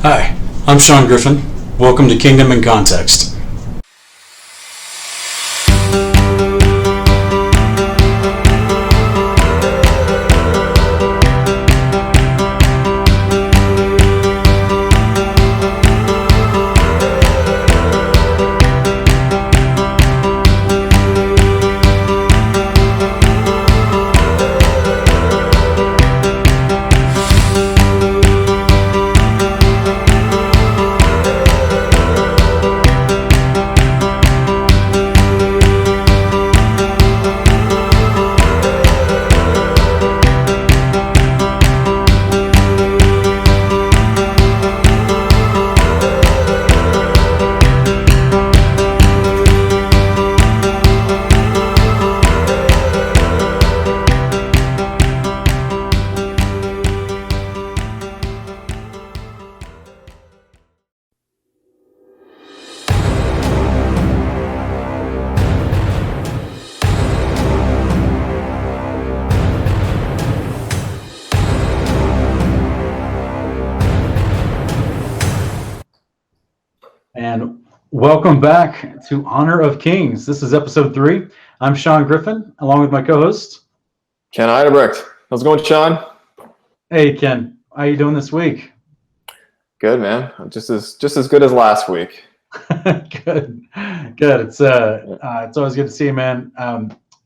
Hi, I'm Sean Griffin. Welcome to Kingdom in Context. And welcome back to Honor of Kings. This is episode 3. I'm Sean Griffin, along with my co-host Ken Heidebrecht. How's it going, Sean? Hey Ken, how you doing this week? Good, man. Just as good as last week. Good. It's always good to see you, man.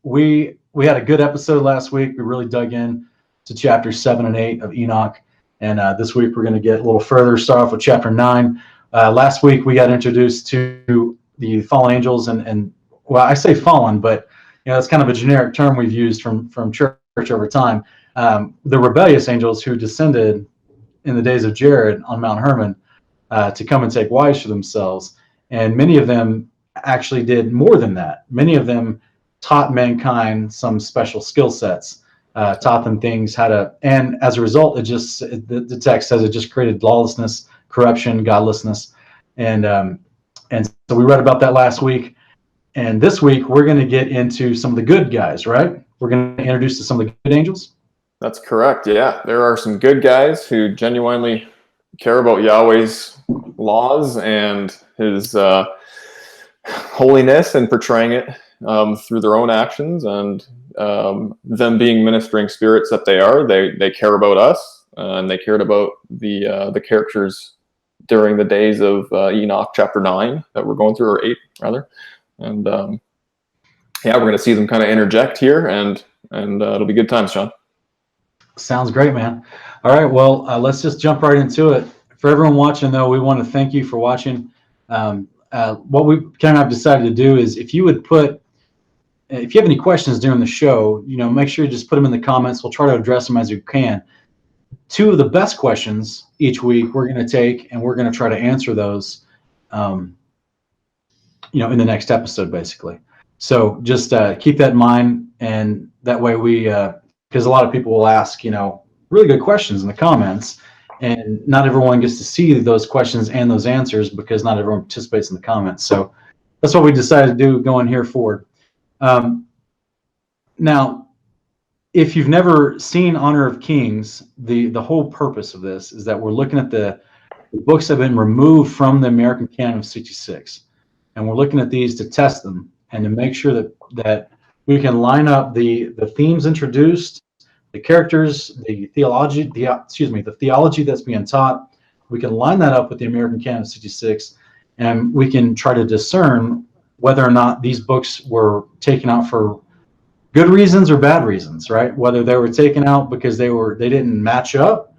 We had a good episode last week. We really dug in to chapter 7 and 8 of Enoch, and this week we're going to get a little further. Start off with chapter 9. Last week we got introduced to the fallen angels, and well, I say fallen, but it's kind of a generic term we've used from church over time. The rebellious angels who descended in the days of Jared on Mount Hermon to come and take wives for themselves, and many of them actually did more than that. Many of them taught mankind some special skill sets, taught them things how to, and as a result, the text says it just created lawlessness, corruption, godlessness, and so we read about that last week. And this week we're going to get into some of the good guys, right? We're going to introduce to some of the good angels. That's correct. Yeah, there are some good guys who genuinely care about Yahweh's laws and His holiness and portraying it through their own actions, and them being ministering spirits that they are. They care about us, and they cared about the characters during the days of Enoch Chapter 9 that we're going through, or 8 rather. And we're going to see them kind of interject here, and it'll be good times, Sean. Sounds great, man. All right, well, let's just jump right into it. For everyone watching, though, we want to thank you for watching. What we kind of decided to do is, if you have any questions during the show, make sure you just put them in the comments. We'll try to address them as we can. 2 of the best questions each week we're going to take, and we're going to try to answer those, in the next episode, basically. So just keep that in mind, and that way because a lot of people will ask, really good questions in the comments, and not everyone gets to see those questions and those answers because not everyone participates in the comments. So that's what we decided to do going here forward. Now, if you've never seen Honor of Kings, the whole purpose of this is that we're looking at the books that have been removed from the American canon of 66, and we're looking at these to test them and to make sure that we can line up the themes introduced, the characters, the theology that's being taught. We can line that up with the American canon of 66, and we can try to discern whether or not these books were taken out for good reasons or bad reasons, right? Whether they were taken out because they didn't match up,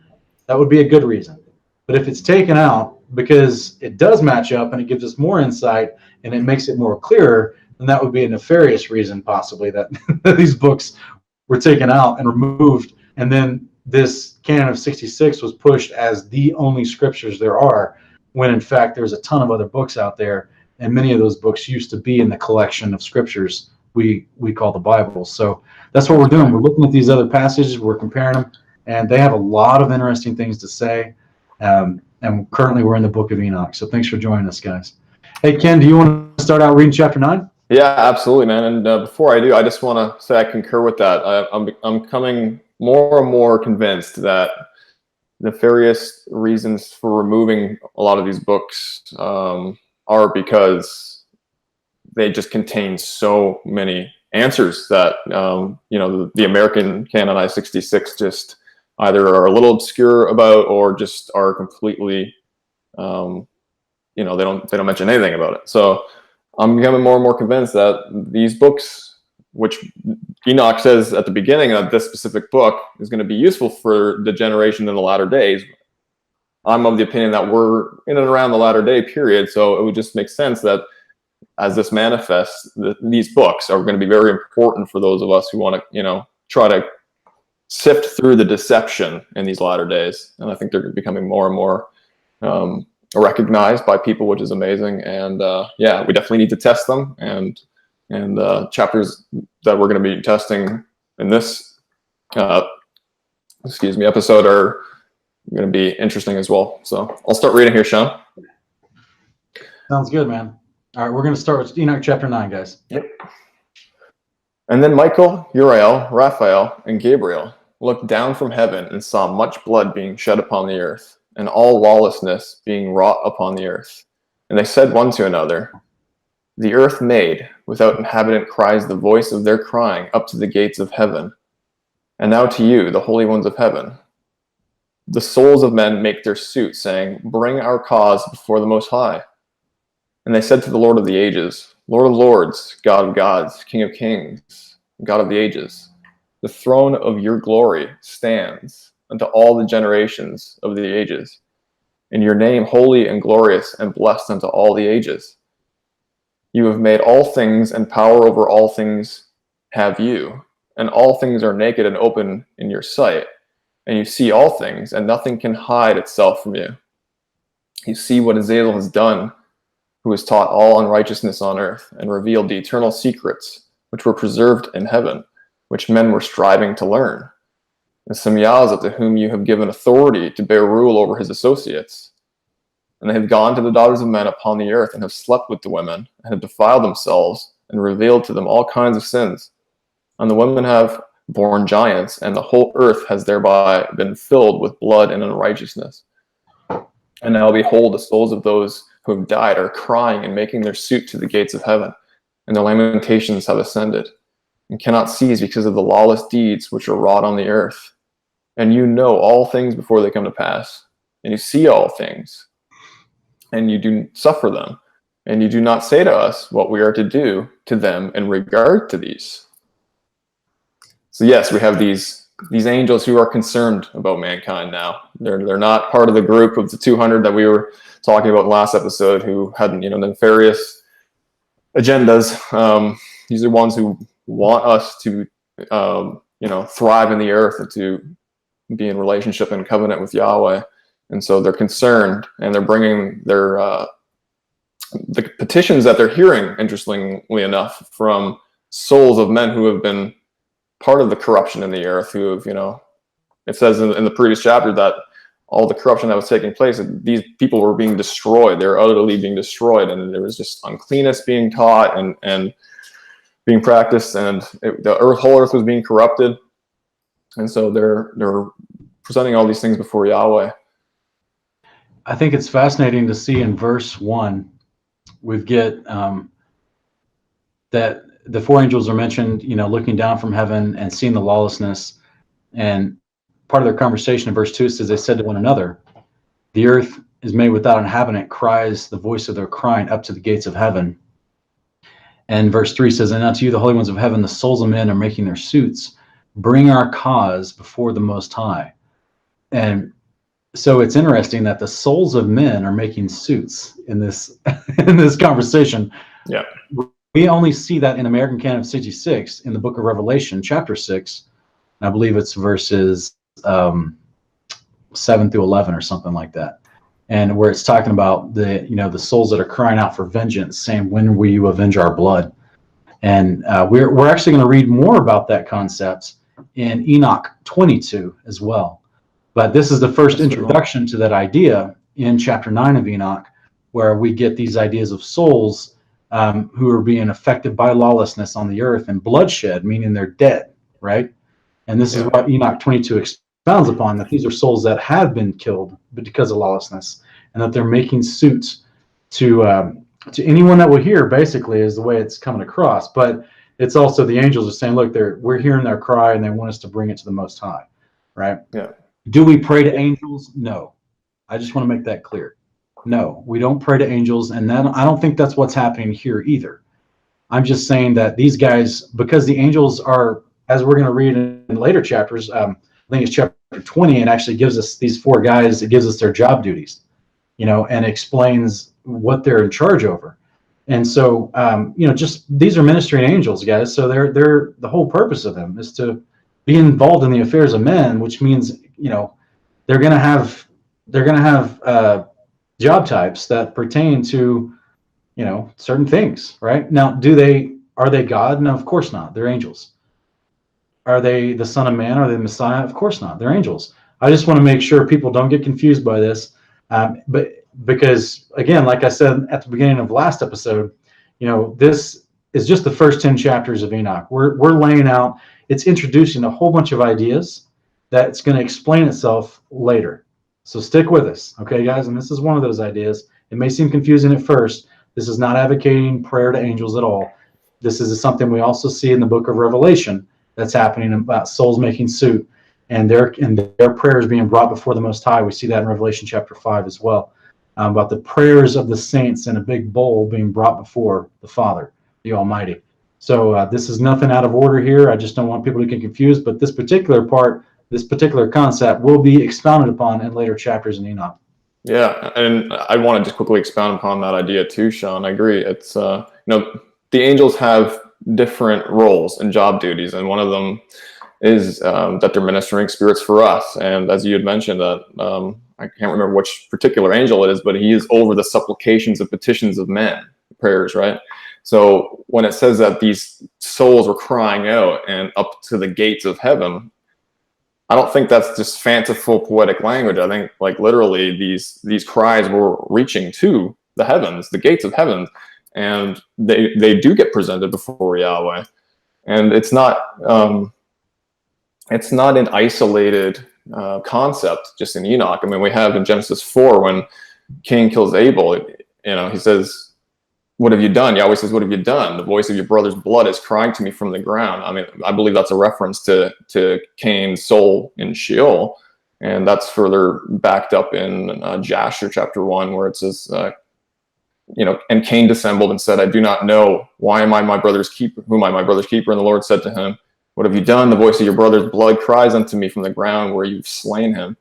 that would be a good reason. But if it's taken out because it does match up and it gives us more insight and it makes it more clearer, then that would be a nefarious reason, possibly, that these books were taken out and removed, and then this canon of 66 was pushed as the only scriptures there are, when in fact there's a ton of other books out there, and many of those books used to be in the collection of scriptures we call the Bible. So that's what we're doing. We're looking at these other passages, we're comparing them, and they have a lot of interesting things to say. And currently we're in the Book of Enoch. So thanks for joining us, guys. Hey, Ken, do you want to start out reading chapter 9? Yeah, absolutely, man. And before I do, I just want to say I concur with that. I'm coming more and more convinced that nefarious reasons for removing a lot of these books are because they just contain so many answers that the American canon I-66 just either are a little obscure about, or just are completely they don't mention anything about it. So I'm becoming more and more convinced that these books, which Enoch says at the beginning of this specific book, is going to be useful for the generation in the latter days. I'm of the opinion that we're in and around the latter day period, so it would just make sense that as this manifests, these books are going to be very important for those of us who want to, try to sift through the deception in these latter days. And I think they're becoming more and more recognized by people, which is amazing. And we definitely need to test them. And chapters that we're going to be testing in this episode are going to be interesting as well. So I'll start reading here, Sean. Sounds good, man. All right, we're going to start with Enoch chapter 9, guys. Yep. And then Michael, Uriel, Raphael, and Gabriel looked down from heaven and saw much blood being shed upon the earth, and all lawlessness being wrought upon the earth. And they said one to another, the earth made without inhabitant cries the voice of their crying up to the gates of heaven. And now to you, the holy ones of heaven, the souls of men make their suit, saying, bring our cause before the Most High. And they said to the Lord of the ages, Lord of lords, God of gods, King of kings, God of the ages, the throne of your glory stands unto all the generations of the ages. In your name holy and glorious and blessed unto all the ages. You have made all things, and power over all things have you. And all things are naked and open in your sight. And you see all things, and nothing can hide itself from you. You see what Azazel has done, who has taught all unrighteousness on earth, and revealed the eternal secrets which were preserved in heaven, which men were striving to learn. And Semyaza, to whom you have given authority to bear rule over his associates. And they have gone to the daughters of men upon the earth, and have slept with the women, and have defiled themselves, and revealed to them all kinds of sins. And the women have borne giants, and the whole earth has thereby been filled with blood and unrighteousness. And now behold, the souls of those who have died are crying and making their suit to the gates of heaven, and their lamentations have ascended, and cannot cease because of the lawless deeds which are wrought on the earth. And you know all things before they come to pass, and you see all things, and you do suffer them, and you do not say to us what we are to do to them in regard to these. So yes, we have these angels who are concerned about mankind now. They're not part of the group of the 200 that we were talking about in the last episode, who had nefarious agendas. These are ones who want us to thrive in the earth and to be in relationship and covenant with Yahweh. And so they're concerned, and they're bringing their the petitions that they're hearing, interestingly enough, from souls of men who have been part of the corruption in the earth, who have, it says in the previous chapter that all the corruption that was taking place, these people were being destroyed. They were utterly being destroyed, and there was just uncleanness being taught and being practiced, and whole earth was being corrupted. And so they're presenting all these things before Yahweh. I think it's fascinating to see in verse 1, we get that the four angels are mentioned, looking down from heaven and seeing the lawlessness. And part of their conversation in verse 2 says, they said to one another, the earth is made without inhabitant, cries the voice of their crying up to the gates of heaven. And verse 3 says, and unto you, the holy ones of heaven, the souls of men are making their suits, bring our cause before the Most High. And so it's interesting that the souls of men are making suits in this in this conversation. Yeah. We only see that in American Canon of 66 in the Book of Revelation, chapter 6. I believe it's verses 7 through 11 or something like that. And where it's talking about the souls that are crying out for vengeance, saying, when will you avenge our blood? And we're actually going to read more about that concept in Enoch 22 as well. But this is the first introduction to that idea in chapter 9 of Enoch, where we get these ideas of souls who are being affected by lawlessness on the earth and bloodshed, meaning they're dead, right? And this is what Enoch 22 expounds upon that these are souls that have been killed because of lawlessness, and that they're making suits to anyone that will hear, basically, is the way it's coming across. But it's also the angels are saying, look, we're hearing their cry, and they want us to bring it to the Most High, right? Yeah. Do we pray to angels? No. I just want to make that clear. No, we don't pray to angels, and then I don't think that's what's happening here either. I'm just saying that these guys, because the angels are, as we're going to read in later chapters, I think it's chapter 20, and actually gives us these 4 guys, it gives us their job duties, and explains what they're in charge over. And so, just these are ministering angels, guys. So they're the whole purpose of them is to be involved in the affairs of men, which means, they're going to have job types that pertain to, certain things, right? Now, are they God? No, of course not. They're angels. Are they the Son of Man? Are they the Messiah? Of course not. They're angels. I just want to make sure people don't get confused by this. But because, again, like I said at the beginning of last episode, this is just the first 10 chapters of Enoch. We're laying out, it's introducing a whole bunch of ideas that's going to explain itself later. So stick with us, okay, guys? And this is one of those ideas. It may seem confusing at first. This is not advocating prayer to angels at all. This is something we also see in the book of Revelation that's happening about souls making suit and their prayers being brought before the Most High. We see that in Revelation chapter 5 as well, about the prayers of the saints in a big bowl being brought before the Father, the Almighty. So this is nothing out of order here. I just don't want people to get confused. But this particular part, this particular concept will be expounded upon in later chapters in Enoch. Yeah, and I want to just quickly expound upon that idea too, Sean. I agree. It's the angels have different roles and job duties, and one of them is that they're ministering spirits for us. And as you had mentioned, that I can't remember which particular angel it is, but he is over the supplications and petitions of men, prayers, right? So when it says that these souls were crying out and up to the gates of heaven, I don't think that's just fanciful poetic language. I think, like, literally these cries were reaching to the heavens, the gates of heaven, and they do get presented before Yahweh. And it's not an isolated concept just in Enoch. I mean, we have in Genesis 4 when Cain kills Abel, he says, "What have you done?" Yahweh says, "What have you done? The voice of your brother's blood is crying to me from the ground." I mean, I believe that's a reference to Cain's soul in Sheol. And that's further backed up in Jasher chapter 1, where it says, "And Cain dissembled and said, I do not know. Why am I my brother's keeper? Who am I my brother's keeper? And the Lord said to him, What have you done? The voice of your brother's blood cries unto me from the ground where you've slain him."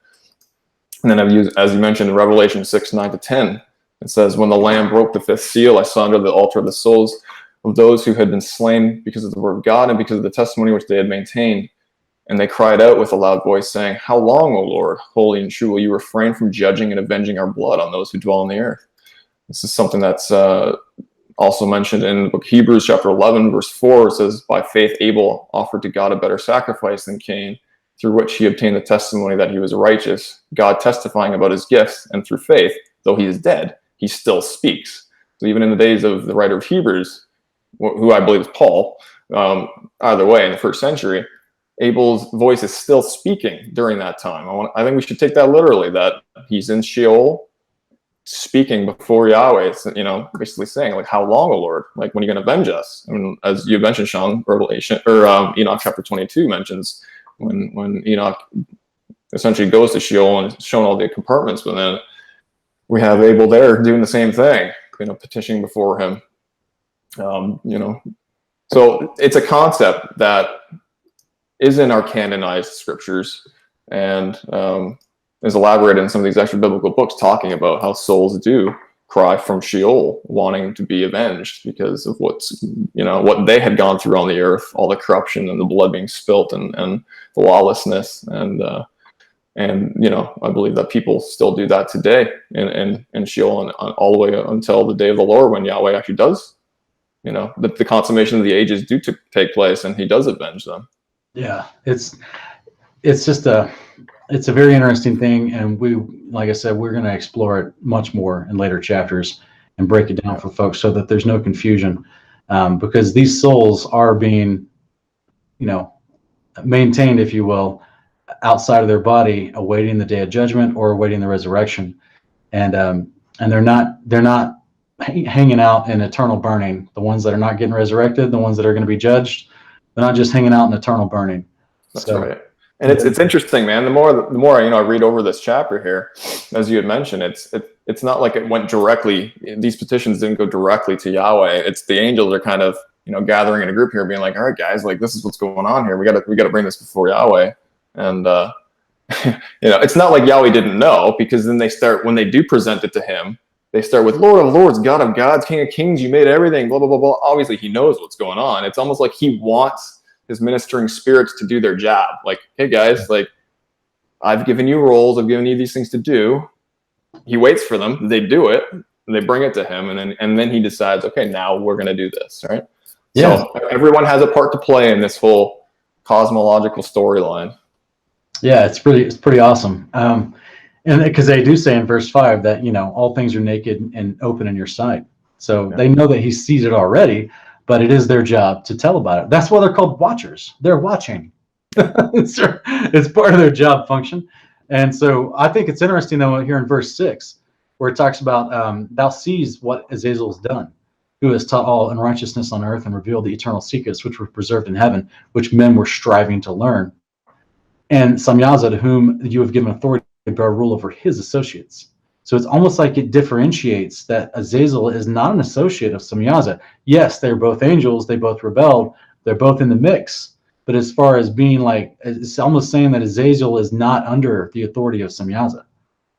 And then as you mentioned in Revelation 6:9-10, it says, "When the Lamb broke the 5th seal, I saw under the altar the souls of those who had been slain because of the word of God and because of the testimony which they had maintained. And they cried out with a loud voice, saying, How long, O Lord, holy and true, will you refrain from judging and avenging our blood on those who dwell on the earth?" This is something that's also mentioned in the book of Hebrews chapter 11, verse 4. It says, "By faith Abel offered to God a better sacrifice than Cain, through which he obtained the testimony that he was righteous, God testifying about his gifts, and through faith, though he is dead, he still speaks." So even in the days of the writer of Hebrews, who I believe is Paul, either way, in the 1st century, Abel's voice is still speaking during that time. I think we should take that literally, that he's in Sheol speaking before Yahweh. It's, basically saying, like, "How long, O Lord? Like, when are you going to avenge us?" I mean, as you mentioned, Sean, Revelation or Enoch chapter 22 mentions when Enoch essentially goes to Sheol and is shown all the compartments, but then we have Abel there doing the same thing, petitioning before him. So it's a concept that is in our canonized scriptures and is elaborated in some of these extra biblical books, talking about how souls do cry from Sheol, wanting to be avenged because of what they had gone through on the earth, all the corruption and the blood being spilt and the lawlessness. And I believe that people still do that today in Sheol and all the way until the day of the Lord, when Yahweh actually does, the consummation of the ages do take place and he does avenge them. Yeah, it's a very interesting thing, and like I said, we're going to explore it much more in later chapters and break it down for folks so that there's no confusion, because these souls are being, maintained, if you will, outside of their body, awaiting the day of judgment or awaiting the resurrection, and they're not hanging out in eternal burning. The ones that are not getting resurrected, the ones that are going to be judged, they're not just hanging out in eternal burning. That's right. And it's interesting, man. The more I read over this chapter here, as you had mentioned, it's not like it went directly. These petitions didn't go directly to Yahweh. It's the angels are kind of gathering in a group here, being like, all right, guys, like this is what's going on here. We got to bring this before Yahweh. And it's not like Yahweh didn't know, because then when they do present it to him, they start with Lord of Lords, God of Gods, King of Kings. You made everything. Blah blah blah blah. Obviously, he knows what's going on. It's almost like he wants his ministering spirits to do their job. Like, hey guys, like I've given you roles, I've given you these things to do. He waits for them, they do it, and they bring it to him, and then he decides, okay, now we're gonna do this, right? Yeah. So everyone has a part to play in this whole cosmological storyline. Yeah, it's pretty awesome. And because they do say in verse 5 that all things are naked and open in your sight. So they know that he sees it already, but it is their job to tell about it. That's why they're called watchers. They're watching. It's part of their job function. And so I think it's interesting, though, here in verse 6, where it talks about, thou sees what Azazel has done, who has taught all unrighteousness on earth and revealed the eternal secrets which were preserved in heaven, which men were striving to learn. And Samyaza, to whom you have given authority to bear rule over his associates. So it's almost like it differentiates that Azazel is not an associate of Samyaza. Yes, they're both angels. They both rebelled. They're both in the mix. But as far as being like, it's almost saying that Azazel is not under the authority of Samyaza,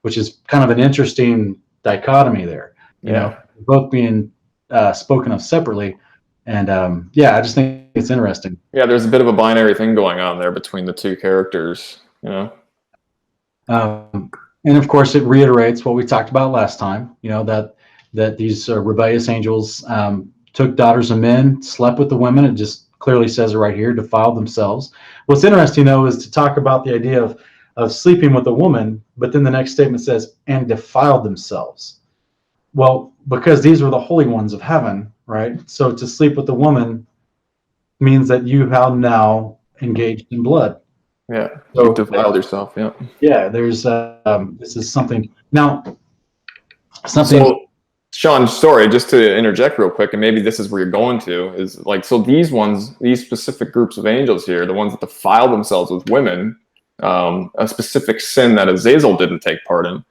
which is kind of an interesting dichotomy there. Both being spoken of separately. And I just think it's interesting. Yeah, there's a bit of a binary thing going on there between the two characters, And of course, it reiterates what we talked about last time, that these rebellious angels took daughters of men, slept with the women. It just clearly says it right here, defiled themselves. What's interesting, though, is to talk about the idea of sleeping with a woman, but then the next statement says, and defiled themselves. Well, because these were the holy ones of heaven, right? So to sleep with a woman means that you have now engaged in blood. Yeah, so, you've defiled yourself. Yeah. Yeah, there's this is something now. So, Sean, sorry, just to interject real quick, and maybe this is where you're going to, is like, so these specific groups of angels here, the ones that defile themselves with women, a specific sin that Azazel didn't take part in.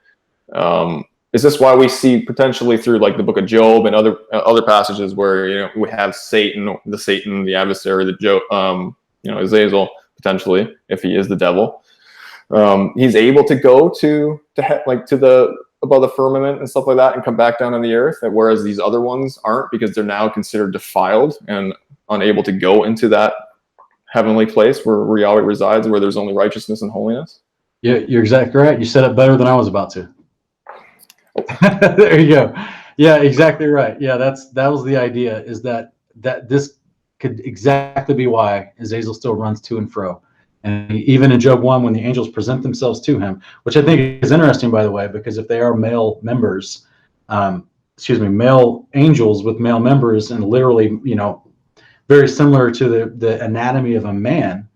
Is this why we see potentially through like the Book of Job and other passages where we have Satan, the adversary, Azazel, potentially, if he is the devil, he's able to go to the above the firmament and stuff like that and come back down on the earth, whereas these other ones aren't, because they're now considered defiled and unable to go into that heavenly place where Yahweh resides, where there's only righteousness and holiness. Yeah, you're exactly right. You said it better than I was about to. There you go. Yeah, exactly right. Yeah, that was the idea, is that this could exactly be why Azazel still runs to and fro. And even in Job 1, when the angels present themselves to him, which I think is interesting, by the way, because if they are male members, male angels with male members, and literally, very similar to the anatomy of a man,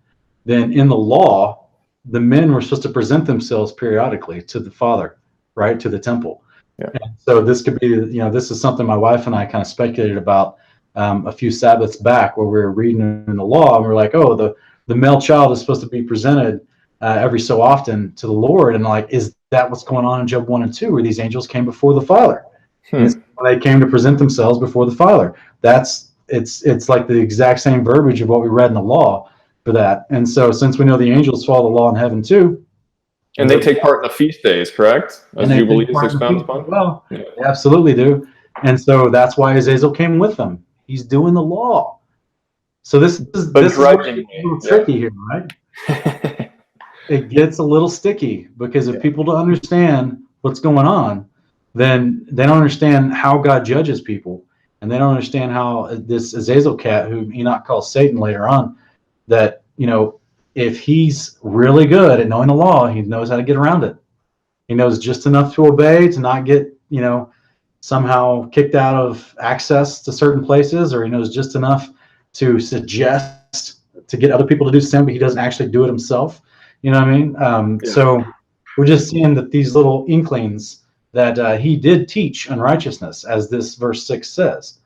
then in the law, the men were supposed to present themselves periodically to the Father, right, to the temple. Yeah. And so this could be, this is something my wife and I kind of speculated about a few Sabbaths back, where we were reading in the law, and we're like, oh, the male child is supposed to be presented every so often to the Lord. And like, is that what's going on in Job 1 and 2, where these angels came before the Father? They came to present themselves before the Father. It's like the exact same verbiage of what we read in the law for that. And so since we know the angels follow the law in heaven too. And they take part in the feast days, correct? As Jubilees expounded upon? Well, yeah. They absolutely do. And so that's why Azazel came with them. He's doing the law. So this is a little tricky here, right? It gets a little sticky, because if people don't understand what's going on, then they don't understand how God judges people, and they don't understand how this Azazel cat, who Enoch calls Satan later on, that if he's really good at knowing the law, he knows how to get around it. He knows just enough to obey, to not get somehow kicked out of access to certain places, or he knows just enough to suggest to get other people to do sin, but he doesn't actually do it himself. You know what I mean? Yeah. So we're just seeing that these little inklings that he did teach unrighteousness, as this verse 6 says.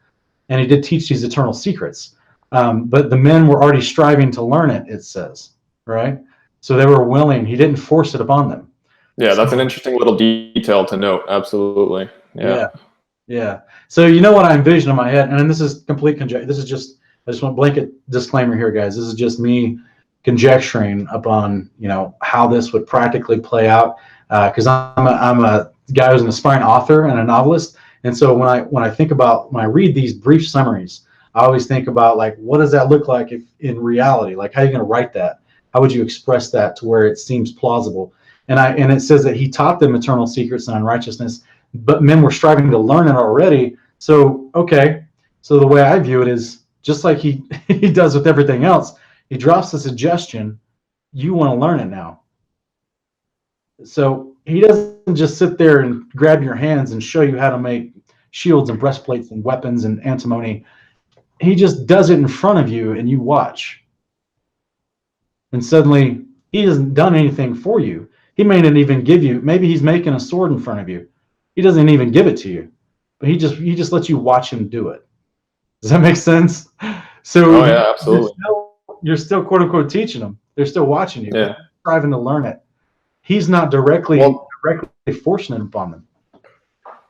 And he did teach these eternal secrets. But the men were already striving to learn it, it says, right? So they were willing. He didn't force it upon them. Yeah, that's an interesting little detail to note. Absolutely. Yeah. Yeah. So you know what I envision in my head, and this is complete conjecture. This is just, I just want a blanket disclaimer here, guys. This is just me conjecturing upon, how this would practically play out. Because I'm a guy who's an aspiring author and a novelist. And so when I read these brief summaries, I always think about, like, what does that look like if in reality? Like, how are you going to write that? How would you express that to where it seems plausible? And it says that he taught them eternal secrets and unrighteousness, but men were striving to learn it already. So, okay. So the way I view it is just like he does with everything else. He drops the suggestion, you want to learn it now. So he doesn't just sit there and grab your hands and show you how to make shields and breastplates and weapons and antimony. He just does it in front of you and you watch. And suddenly he hasn't done anything for you. He may not even give you, maybe he's making a sword in front of you. He doesn't even give it to you, but he just lets you watch him do it. Does that make sense? So oh yeah, absolutely. You're still quote unquote teaching them. They're still watching you. Yeah. They're striving to learn it. He's not directly forcing it upon them.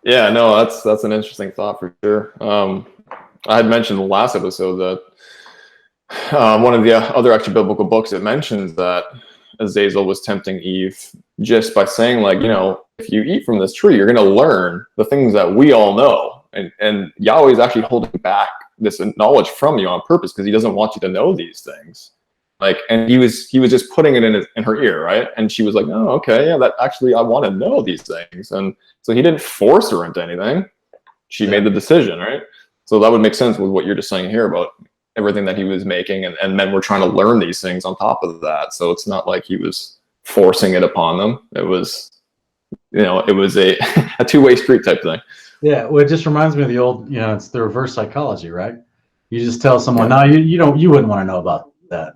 Yeah, no, that's an interesting thought for sure. I had mentioned in the last episode that one of the other extra biblical books, it mentions that Azazel was tempting Eve just by saying, like, if you eat from this tree, you're going to learn the things that we all know. And Yahweh is actually holding back this knowledge from you on purpose because he doesn't want you to know these things. Like, and he was just putting it in her ear, right? And she was like, oh, okay, yeah, that actually, I want to know these things. And so he didn't force her into anything. She made the decision, right? So that would make sense with what you're just saying here about everything that he was making, and men were trying to learn these things on top of that. So it's not like he was forcing it upon them. It was, it was a two-way street type thing. Yeah, well, it just reminds me of the old, it's the reverse psychology, right? You just tell someone, no, you wouldn't want to know about that.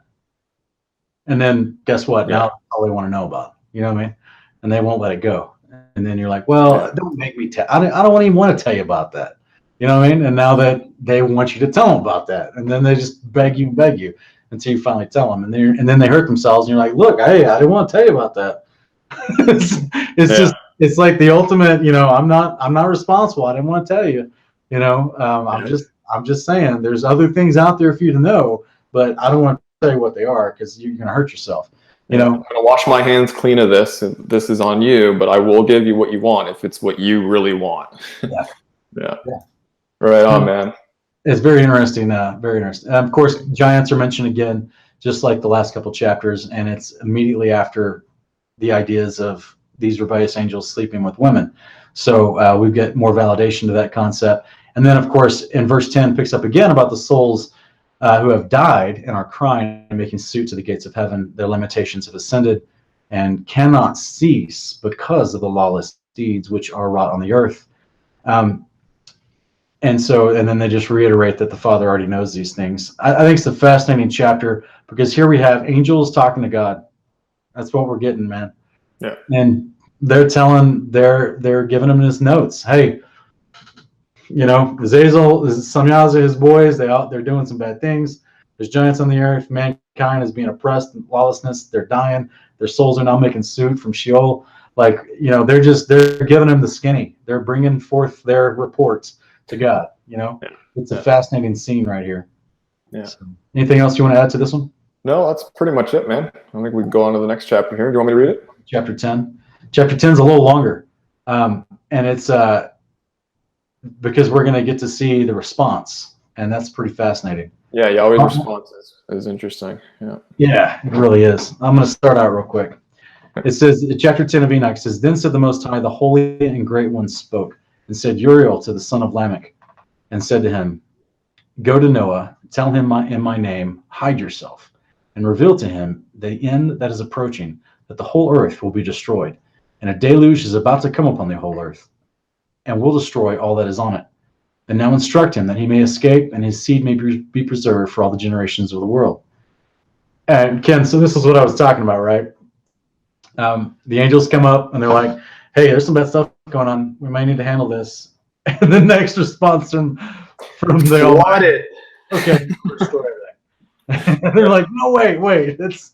And then guess what? Now that's all they want to know about. You know what I mean? And they won't let it go. And then you're like, well, don't make me tell. I don't even want to tell you about that. You know what I mean? And now that they want you to tell them about that, and then they just beg you until you finally tell them, and then they hurt themselves, and you're like, look, hey, I didn't want to tell you about that. It's like the ultimate, I'm not responsible. I didn't want to tell you. I'm just saying there's other things out there for you to know, but I don't want to tell you what they are because you're going to hurt yourself. I'm going to wash my hands clean of this. And this is on you, but I will give you what you want if it's what you really want. Yeah. Right on, man. It's very interesting. Very interesting. Of course, giants are mentioned again, just like the last couple chapters, and it's immediately after the ideas of these rebellious angels sleeping with women. So we get more validation to that concept. And then, of course, in verse 10 picks up again about the souls who have died and are crying and making suit to the gates of heaven. Their limitations have ascended and cannot cease because of the lawless deeds which are wrought on the earth. And then they just reiterate that the Father already knows these things. I think it's a fascinating chapter because here we have angels talking to God. That's what we're getting, man. Yeah. And they're giving him his notes. Hey, Azazel, Samyaza, his boys, they're doing some bad things. There's giants on the earth. Mankind is being oppressed in lawlessness. They're dying. Their souls are now making suit from Sheol. Like, they're giving him the skinny. They're bringing forth their reports to God. It's a fascinating scene right here. Yeah. So, anything else you want to add to this one? No, that's pretty much it, man. I think we can go on to the next chapter here. Do you want me to read it? Chapter 10. Chapter 10 is a little longer. And it's because we're going to get to see the response, and that's pretty fascinating. Yeah, Yahweh's response is interesting. Yeah, it really is. I'm going to start out real quick. It says, chapter 10 of Enoch says, Then said the Most High, the Holy and Great One spoke, and said, Uriel to the son of Lamech, and said to him, Go to Noah, tell him in my name, hide yourself, and reveal to him the end that is approaching, that the whole earth will be destroyed, and a deluge is about to come upon the whole earth, and will destroy all that is on it. And now instruct him that he may escape, and his seed may be preserved for all the generations of the world. And Ken, so this is what I was talking about, right? The angels come up and they're like, "Hey, there's some bad stuff going on. We might need to handle this." And the next response from the Almighty, okay, restore everything. And they're like, "No, wait, it's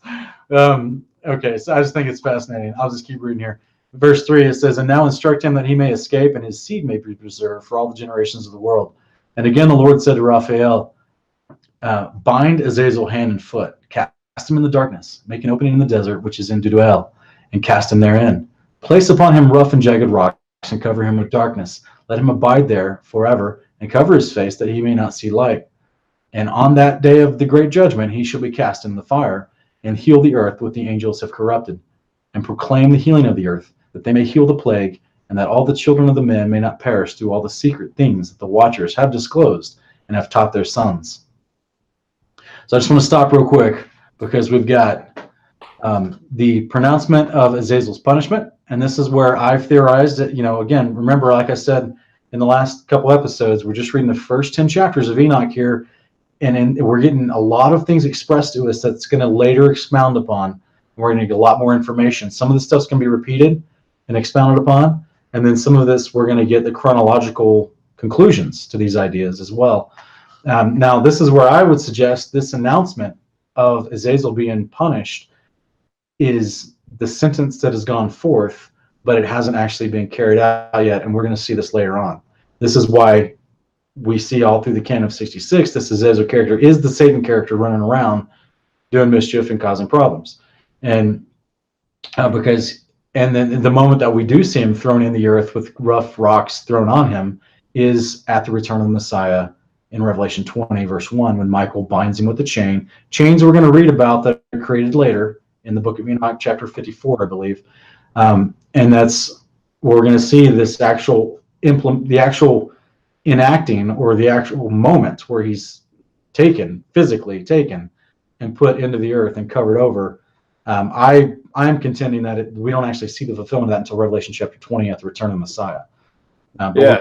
okay." So I just think it's fascinating. I'll just keep reading here. Verse 3, it says, "And now instruct him that he may escape, and his seed may be preserved for all the generations of the world." And again, the Lord said to Raphael, "Bind Azazel hand and foot, cast him in the darkness, make an opening in the desert, which is in Duduel, and cast him therein. Place upon him rough and jagged rocks, and cover him with darkness. Let him abide there forever, and cover his face, that he may not see light. And on that day of the great judgment he shall be cast in the fire, and heal the earth what the angels have corrupted, and proclaim the healing of the earth, that they may heal the plague, and that all the children of the men may not perish through all the secret things that the watchers have disclosed and have taught their sons." So I just want to stop real quick, because we've got the pronouncement of Azazel's punishment, and this is where I've theorized that, again, remember, like I said in the last couple episodes, we're just reading the first 10 chapters of Enoch here, and we're getting a lot of things expressed to us that's going to later expound upon. We're going to get a lot more information. Some of the stuff's going to be repeated and expounded upon, and then some of this we're going to get the chronological conclusions to these ideas as well. Now, this is where I would suggest this announcement of Azazel being punished is the sentence that has gone forth, but it hasn't actually been carried out yet, and we're going to see this later on. This is why we see all through the canon of 66, this Azazel character is the Satan character running around doing mischief and causing problems. And and then the moment that we do see him thrown in the earth with rough rocks thrown on him is at the return of the Messiah in Revelation 20, verse 1, when Michael binds him with the chain. Chains we're going to read about that are created later in the Book of Enoch, chapter 54, I believe. And that's where we're going to see this the actual enacting, or the actual moment where he's physically taken and put into the earth and covered over. I'm contending that we don't actually see the fulfillment of that until Revelation chapter 20 at the return of the Messiah. The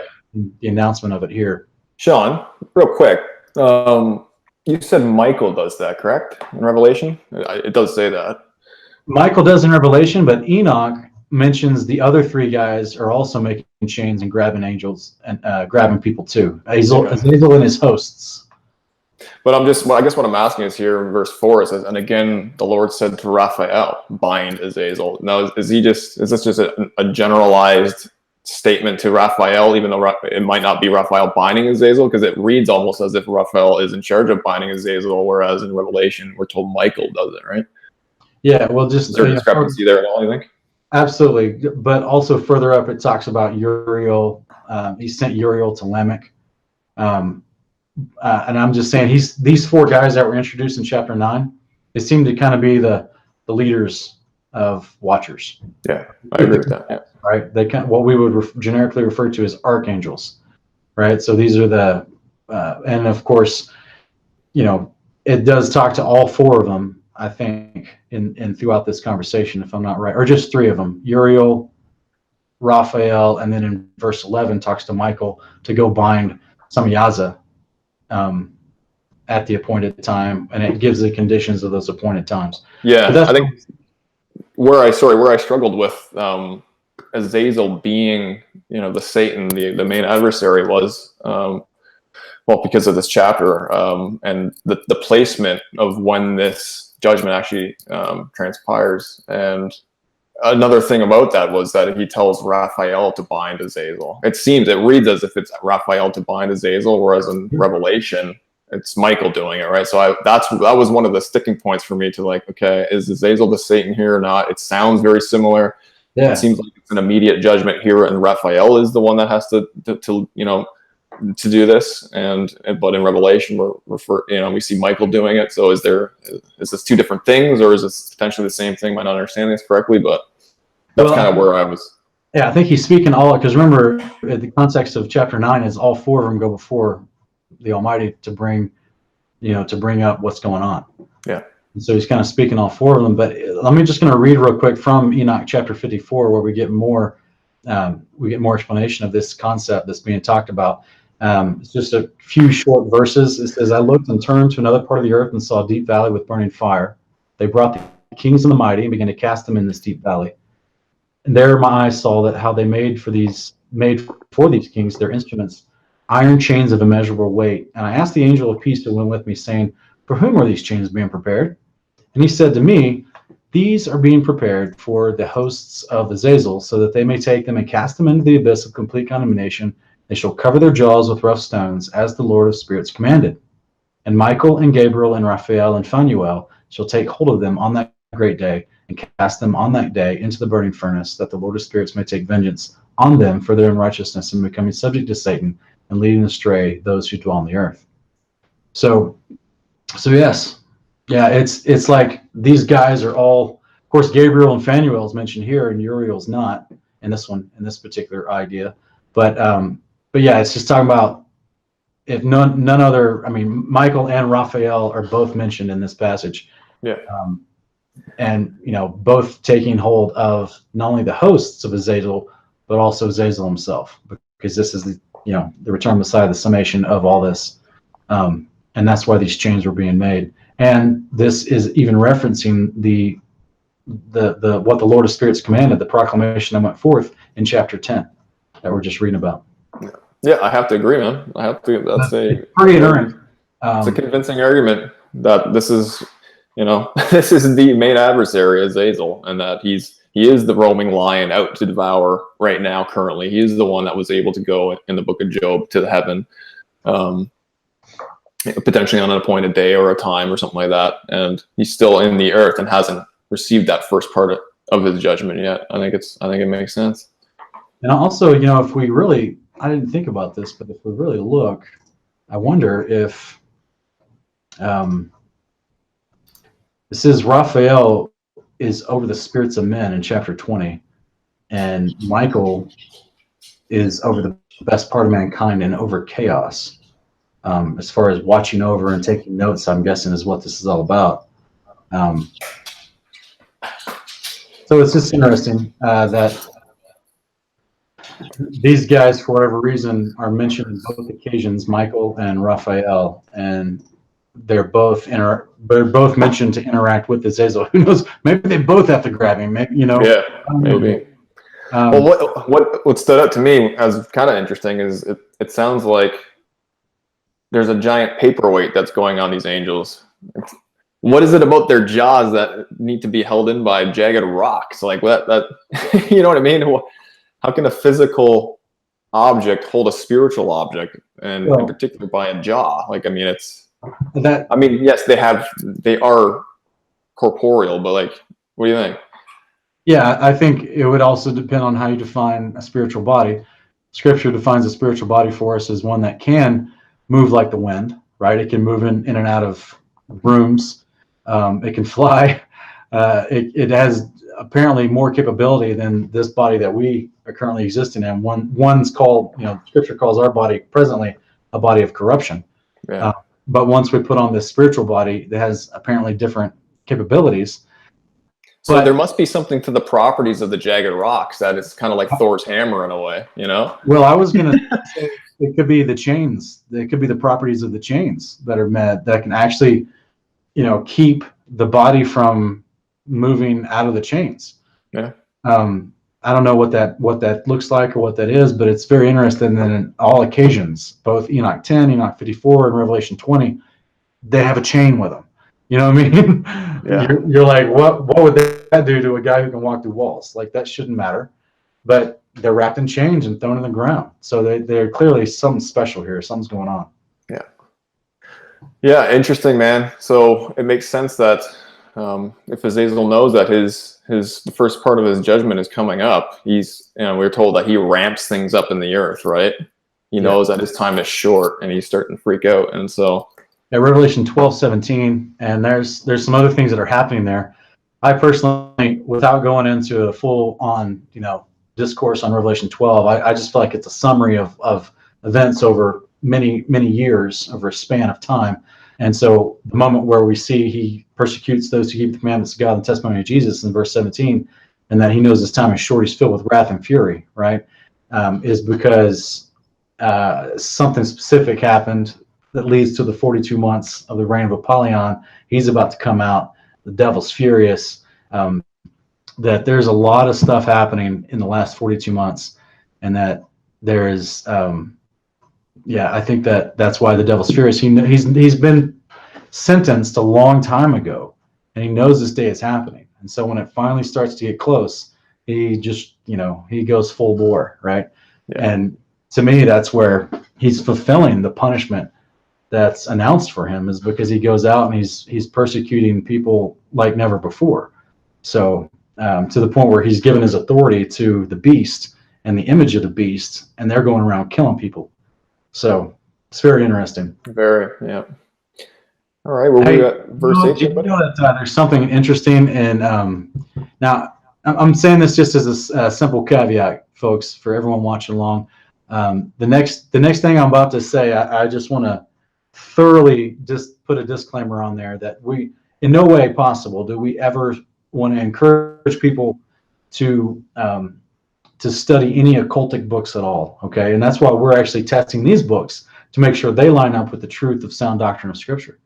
announcement of it here. Sean, real quick, you said Michael does that, correct? In Revelation? It does say that. Michael does in Revelation, but Enoch mentions the other three guys are also making chains and grabbing angels and grabbing people too. Azazel and his hosts. But I guess what I'm asking is here in verse 4, it says, "And again, the Lord said to Raphael, bind Azazel." Now, is this just a generalized statement to Raphael, even though it might not be Raphael binding Azazel? Because it reads almost as if Raphael is in charge of binding Azazel, whereas in Revelation, we're told Michael does it, right? Yeah, well, just is there a discrepancy there at all, you think? Absolutely, but also further up, it talks about Uriel. He sent Uriel to Lamech, and I'm just saying these four guys that were introduced in chapter 9. They seem to kind of be the leaders of Watchers. Yeah, I agree with that. Yeah. Right, they what we would generically refer to as archangels, right? So these are and of course, it does talk to all four of them, I think, in throughout this conversation, if I'm not right, or just three of them: Uriel, Raphael, and then in verse 11 talks to Michael to go bind Samyaza at the appointed time, and it gives the conditions of those appointed times. Yeah, I think where I struggled with Azazel being, the Satan, the main adversary, was because of this chapter and the placement of when this judgment actually transpires. And another thing about that was that he tells Raphael to bind Azazel. It reads as if it's Raphael to bind Azazel, whereas in Revelation it's Michael doing it, right? So that was one of the sticking points for me to okay, is Azazel the Satan here or not? It sounds very similar. Yeah. It seems like it's an immediate judgment here, and Raphael is the one that has to do this. But in Revelation, we see Michael doing it. So is this two different things, or is this potentially the same thing? I'm not understanding this correctly, but that's kind of where I was. Yeah, I think he's speaking because remember, the context of chapter 9 is all four of them go before the Almighty to bring up what's going on. Yeah. And so he's kind of speaking all four of them. But let me just going to read real quick from Enoch chapter 54, where we get more explanation of this concept that's being talked about. It's just a few short verses. It says, "I looked and turned to another part of the earth and saw a deep valley with burning fire. They brought the kings and the mighty and began to cast them in this deep valley. And there my eyes saw that how they made for these kings their instruments iron chains of immeasurable weight. And I asked the angel of peace who went with me, saying, for whom are these chains being prepared? And he said to me, these are being prepared for the hosts of Azazel, so that they may take them and cast them into the abyss of complete condemnation. They shall cover their jaws with rough stones, as the Lord of spirits commanded. And Michael and Gabriel and Raphael and Phanuel shall take hold of them on that great day, and cast them on that day into the burning furnace, that the Lord of spirits may take vengeance on them for their unrighteousness and becoming subject to Satan and leading astray those who dwell on the earth. So yes, yeah, it's like these guys are all, of course, Gabriel and Phanuel is mentioned here, and Uriel's not in this one, in this particular idea. But yeah, it's just talking about if none other. I mean, Michael and Raphael are both mentioned in this passage. Yeah. And both taking hold of not only the hosts of Azazel, but also Azazel himself, because this is the return Messiah, the summation of all this, and that's why these chains were being made. And this is even referencing the what the Lord of Spirits commanded, the proclamation that went forth in chapter 10 that we're just reading about. Yeah, I have to agree, man. That's pretty ignorant. It's a convincing argument that this is. This is the main adversary, Azazel, and that he is the roaming lion out to devour right now. Currently, he is the one that was able to go in the Book of Job to the heaven, potentially on an appointed day or a time or something like that. And he's still in the earth and hasn't received that first part of his judgment yet. I think it makes sense. And also, if we really, I didn't think about this, but if we really look, I wonder if. It says Raphael is over the spirits of men in chapter 20, and Michael is over the best part of mankind and over chaos. As far as watching over and taking notes, I'm guessing is what this is all about. So it's just interesting that these guys, for whatever reason, are mentioned on both occasions, Michael and Raphael, and they're both mentioned to interact with Azazel. Who knows? Maybe they both have to grab him. Maybe Yeah, maybe. Well, what stood out to me as kind of interesting is it sounds like there's a giant paperweight that's going on these angels. What is it about their jaws that need to be held in by jagged rocks? Like that you know what I mean? How can a physical object hold a spiritual object, and in particular by a jaw? Like, I mean, yes, they are corporeal, but like, what do you think? Yeah, I think it would also depend on how you define a spiritual body. Scripture defines a spiritual body for us as one that can move like the wind, right? It can move in and out of rooms. It can fly. It has apparently more capability than this body that we are currently existing in. One's called, Scripture calls our body presently a body of corruption. Yeah. But once we put on this spiritual body that has apparently different capabilities. So there must be something to the properties of the jagged rocks that is kind of like Thor's hammer in a way, Well, I was going to say it could be the chains. It could be the properties of the chains that are met that can actually, keep the body from moving out of the chains. Yeah. I don't know what that looks like or what that is, but it's very interesting that in all occasions, both Enoch 10, Enoch 54, and Revelation 20, they have a chain with them. You know what I mean? Yeah. You're like, what would that do to a guy who can walk through walls? Like, that shouldn't matter. But they're wrapped in chains and thrown in the ground. So they're clearly something special here. Something's going on. Yeah. Yeah, interesting, man. So it makes sense that if Azazel knows that the first part of his judgment is coming up, we're told that he ramps things up in the earth, right? He knows that his time is short and he's starting to freak out. And so Revelation 12:17, and there's some other things that are happening there. I personally, without going into a full on discourse on Revelation 12, I just feel like it's a summary of events over many years, over a span of time. And so the moment where we see he persecutes those who keep the commandments of God and the testimony of Jesus in verse 17, and that he knows his time is short, he's filled with wrath and fury, right? Is because something specific happened that leads to the 42 months of the reign of Apollyon. He's about to come out. The devil's furious. that there's a lot of stuff happening in the last 42 months, and that there is, I think that's why the devil's furious. He's been sentenced a long time ago, and he knows this day is happening. And so when it finally starts to get close, he just, he goes full bore, right? Yeah. And to me, that's where he's fulfilling the punishment that's announced for him, is because he goes out and he's persecuting people like never before. So to the point where he's given his authority to the beast and the image of the beast, and they're going around killing people. So it's very interesting. Very, yeah. All right, well, we got verse 8. You know that there's something interesting, and now I'm saying this just as a simple caveat, folks, for everyone watching along. The next thing I'm about to say, I just want to thoroughly just put a disclaimer on there that we, in no way possible do we ever want to encourage people to study any occultic books at all, okay? And that's why we're actually testing these books to make sure they line up with the truth of sound doctrine of Scripture.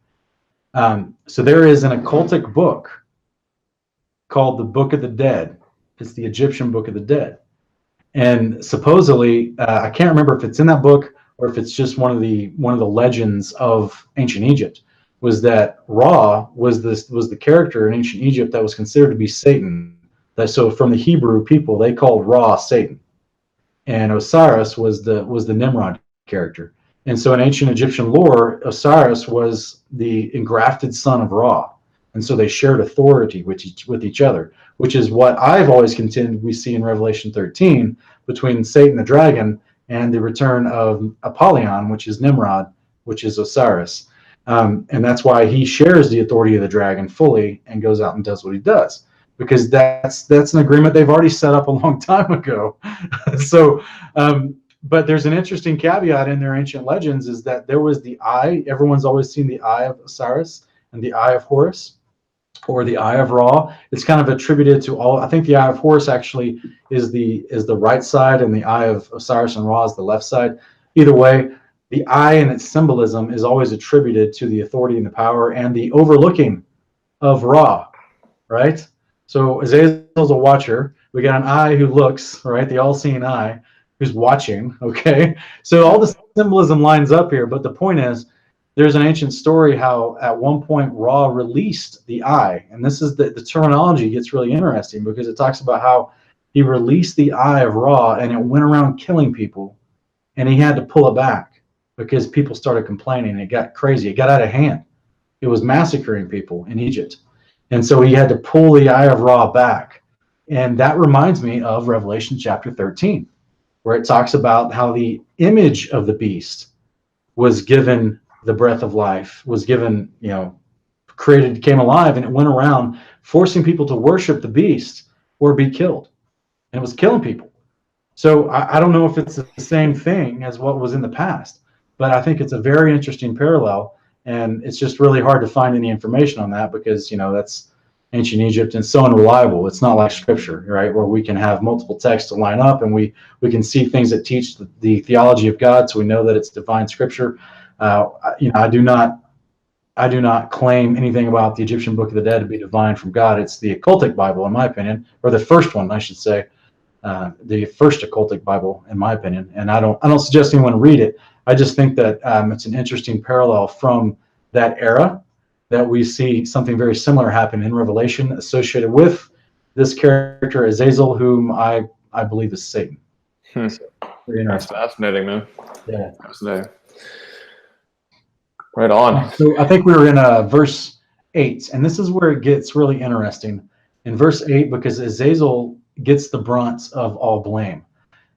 So there is an occultic book called the Book of the Dead. It's the Egyptian Book of the Dead. And supposedly, I can't remember if it's in that book or if it's just one of the legends of ancient Egypt, was that Ra was the character in ancient Egypt that was considered to be Satan. So from the Hebrew people, they called Ra Satan, and Osiris was the Nimrod character. And so in ancient Egyptian lore, Osiris was the engrafted son of Ra, and so they shared authority with each other, which is what I've always contended we see in Revelation 13 between Satan the dragon and the return of Apollyon, which is Nimrod, which is Osiris. And that's why he shares the authority of the dragon fully and goes out and does what he does, because that's an agreement they've already set up a long time ago. So, but there's an interesting caveat in their ancient legends, is that there was the eye. Everyone's always seen the Eye of Osiris and the Eye of Horus, or the Eye of Ra. It's kind of attributed to all. I think the Eye of Horus actually is the right side, and the Eye of Osiris and Ra is the left side. Either way, the eye and its symbolism is always attributed to the authority and the power and the overlooking of Ra, right? So Azazel's a watcher. We got an eye who looks, right? The all-seeing eye who's watching, okay? So all the symbolism lines up here, but the point is, there's an ancient story how at one point Ra released the eye, and this is the terminology gets really interesting, because it talks about how he released the eye of Ra and it went around killing people, and he had to pull it back because people started complaining. It got crazy. It got out of hand. It was massacring people in Egypt. And so he had to pull the Eye of Ra back. And that reminds me of Revelation chapter 13, where it talks about how the image of the beast was given the breath of life, was given, created, came alive, and it went around forcing people to worship the beast or be killed. And it was killing people. So I don't know if it's the same thing as what was in the past, but I think it's a very interesting parallel, and it's just really hard to find any information on that, because that's ancient Egypt and so unreliable. It's not like Scripture, right, where we can have multiple texts to line up, and we can see things that teach the theology of God, so we know that it's divine Scripture. I do not claim anything about the Egyptian Book of the Dead to be divine from God. It's the occultic Bible, in my opinion, or the first one, I should say, the first occultic Bible, in my opinion. And I don't suggest anyone read it. I just think that it's an interesting parallel from that era, that we see something very similar happen in Revelation associated with this character Azazel, whom I believe is Satan. So, very interesting. That's fascinating, man. Yeah. Fascinating. Right on. So I think we were in verse 8, and this is where it gets really interesting. In verse 8, because Azazel gets the brunt of all blame.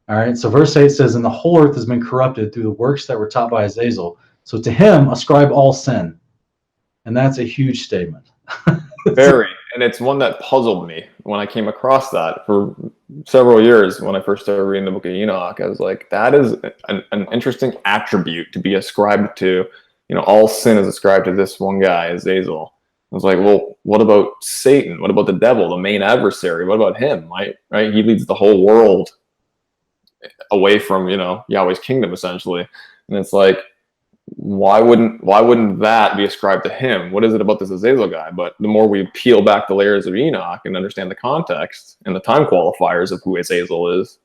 All right, so verse 8 says, "And the whole earth has been corrupted through the works that were taught by Azazel. So to him ascribe all sin." And that's a huge statement. Very. And it's one that puzzled me when I came across that for several years. When I first started reading the Book of Enoch, I was like, that is an interesting attribute to be ascribed to. All sin is ascribed to this one guy, Azazel. I was like, well, what about Satan? What about the devil, the main adversary? What about him? Right? He leads the whole world away from, Yahweh's kingdom, essentially. And it's like, why wouldn't that be ascribed to him? What is it about this Azazel guy? But the more we peel back the layers of Enoch and understand the context and the time qualifiers of who Azazel is,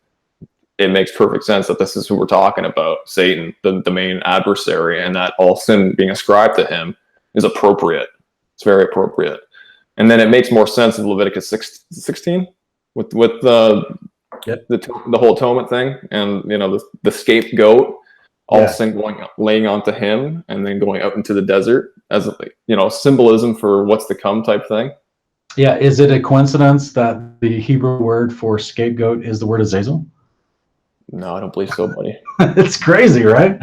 it makes perfect sense that this is who we're talking about, Satan, the main adversary, and that all sin being ascribed to him is appropriate. It's very appropriate. And then it makes more sense in Leviticus 16 with the whole atonement thing, and the scapegoat, all sin laying onto him and then going out into the desert as symbolism for what's to come type thing. Yeah, is it a coincidence that the Hebrew word for scapegoat is the word Azazel? No, I don't believe so, buddy. It's crazy, right?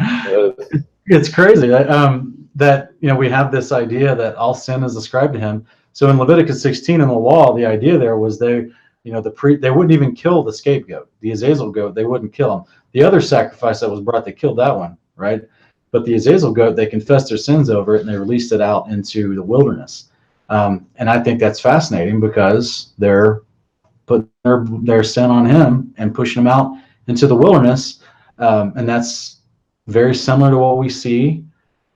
It's crazy that we have this idea that all sin is ascribed to him. So in Leviticus 16 in the law, the idea there was they wouldn't even kill the scapegoat, the Azazel goat. They wouldn't kill him. The other sacrifice that was brought, they killed that one, right? But the Azazel goat, they confessed their sins over it and they released it out into the wilderness. And I think that's fascinating because they're putting their sin on him and pushing him out into the wilderness. And that's very similar to what we see,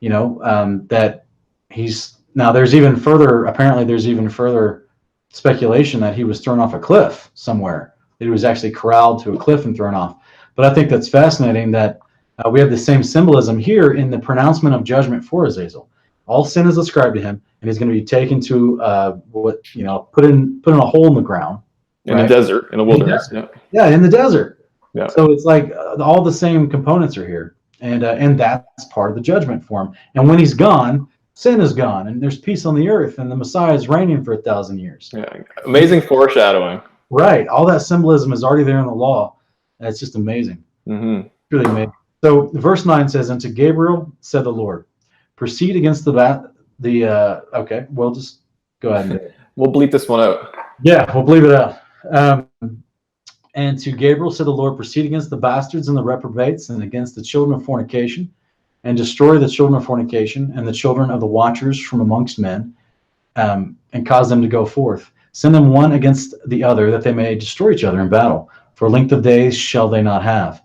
that he's now there's even further speculation that he was thrown off a cliff somewhere, that he was actually corralled to a cliff and thrown off. But I think that's fascinating that we have the same symbolism here in the pronouncement of judgment for Azazel. All sin is ascribed to him, and he's going to be taken to put in a hole in the ground. In the desert, in the wilderness. Yeah, in the desert. Yeah. So it's like all the same components are here, and that's part of the judgment for him. And when he's gone, sin is gone, and there's peace on the earth, and the Messiah is reigning for 1,000 years. Yeah, amazing foreshadowing. Right, all that symbolism is already there in the law. And it's just amazing. Mm-hmm. Really amazing. So verse 9 says, "And to Gabriel said the Lord, proceed against okay, we'll just go ahead and do it. We'll bleep this one out. Yeah, we'll bleep it out. And to Gabriel said the Lord, proceed against the bastards and the reprobates and against the children of fornication, and destroy the children of fornication and the children of the watchers from amongst men, and cause them to go forth. Send them one against the other, that they may destroy each other in battle. For length of days shall they not have.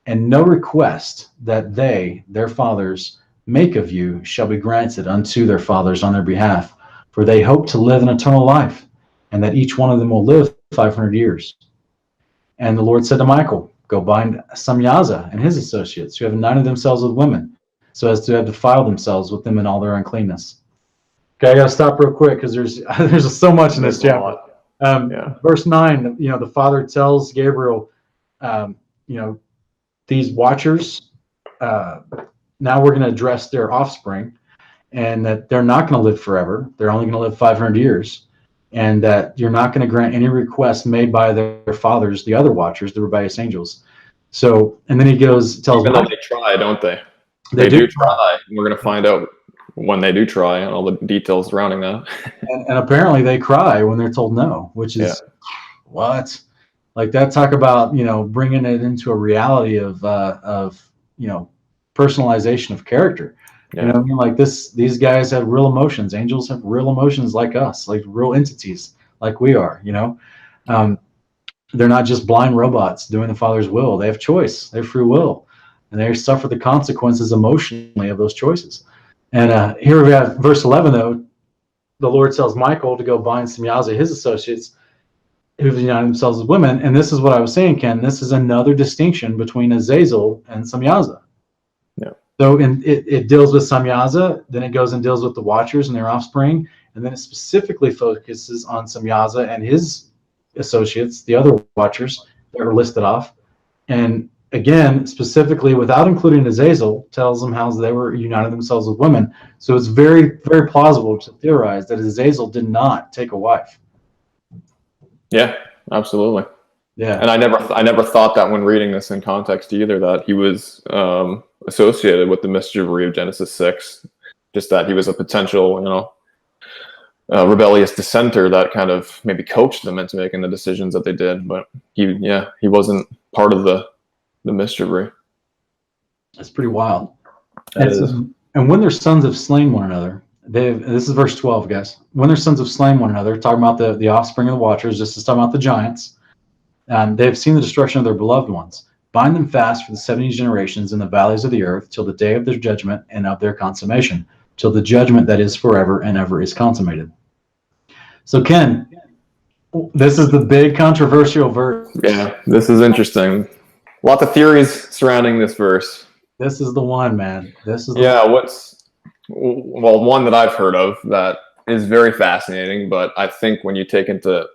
And no request that they, their fathers, make of you shall be granted unto their fathers on their behalf. For they hope to live an eternal life, and that each one of them will live 500 years. And the Lord said to Michael, go bind Samyaza and his associates, who have united themselves with women, so as to have defiled themselves with them in all their uncleanness." Okay, I got to stop real quick because there's so much in this chapter. Verse 9, the Father tells Gabriel, these watchers, now we're going to address their offspring, and that they're not going to live forever. They're only going to live 500 years, and that you're not going to grant any requests made by their fathers, the other watchers, the rebellious angels. So, and then he tells Even though they try, don't they? They do try. We're going to find out when they do try and all the details surrounding that. and apparently they cry when they're told no, which is what? Like that, talk about, bringing it into a reality of personalization of character. Yeah. Like these guys have real emotions. Angels have real emotions like us, like real entities like we are, they're not just blind robots doing the Father's will. They have choice, they have free will, and they suffer the consequences emotionally of those choices. And here we have verse 11, though. The Lord tells Michael to go bind Samyaza, his associates, who've united themselves with women. And this is what I was saying, Ken. This is another distinction between Azazel and Samyaza. Yeah. So it deals with Samyaza, then it goes and deals with the Watchers and their offspring, and then it specifically focuses on Samyaza and his associates, the other Watchers that are listed off. And again, specifically, without including Azazel, tells them how they were united themselves with women. So it's very, very plausible to theorize that Azazel did not take a wife. Yeah, absolutely. Yeah. And I never thought that when reading this in context either, that he was associated with the mischievry of Genesis 6. Just that he was a potential, rebellious dissenter that kind of maybe coached them into making the decisions that they did. But he wasn't part of the mischievry. That's pretty wild. And when their sons have slain one another, this is verse 12, guys. When their sons have slain one another, talking about the offspring of the Watchers, this is talking about the giants. They have seen the destruction of their beloved ones. Bind them fast for the 70 generations in the valleys of the earth till the day of their judgment and of their consummation, till the judgment that is forever and ever is consummated. So, Ken, this is the big controversial verse. Yeah, this is interesting. Lots of theories surrounding this verse. This is the one, man. This is one that I've heard of that is very fascinating, but I think when you take into,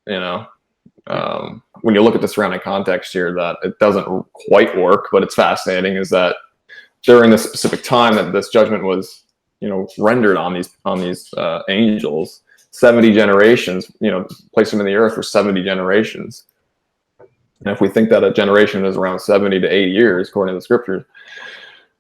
when you look at the surrounding context here, that it doesn't quite work, but it's fascinating, is that during the specific time that this judgment was, rendered on these angels, 70 generations, place them in the earth for 70 generations. And if we think that a generation is around 70 to 80 years, according to the scriptures,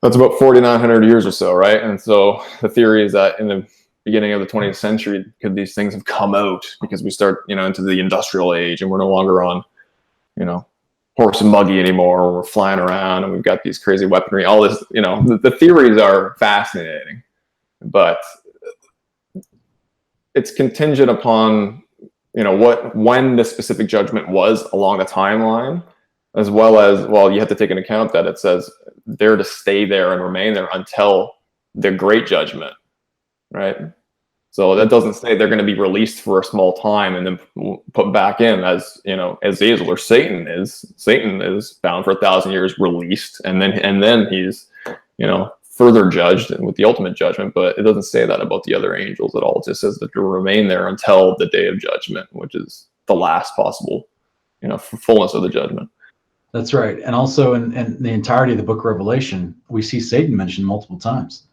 that's about 4,900 years or so, right? And so the theory is that in the beginning of the 20th century, could these things have come out because we start, into the industrial age, and we're no longer on, horse and buggy anymore, or we're flying around and we've got these crazy weaponry, all this, the theories are fascinating, but it's contingent upon, when the specific judgment was along the timeline, as well as, you have to take into account that it says they're to stay there and remain there until the great judgment, right? So that doesn't say they're going to be released for a small time and then put back in as Azazel or Satan is. Satan is bound for 1,000 years, released, and then he's, further judged with the ultimate judgment. But it doesn't say that about the other angels at all. It just says that to remain there until the day of judgment, which is the last possible, fullness of the judgment. That's right. And also in the entirety of the book of Revelation, we see Satan mentioned multiple times.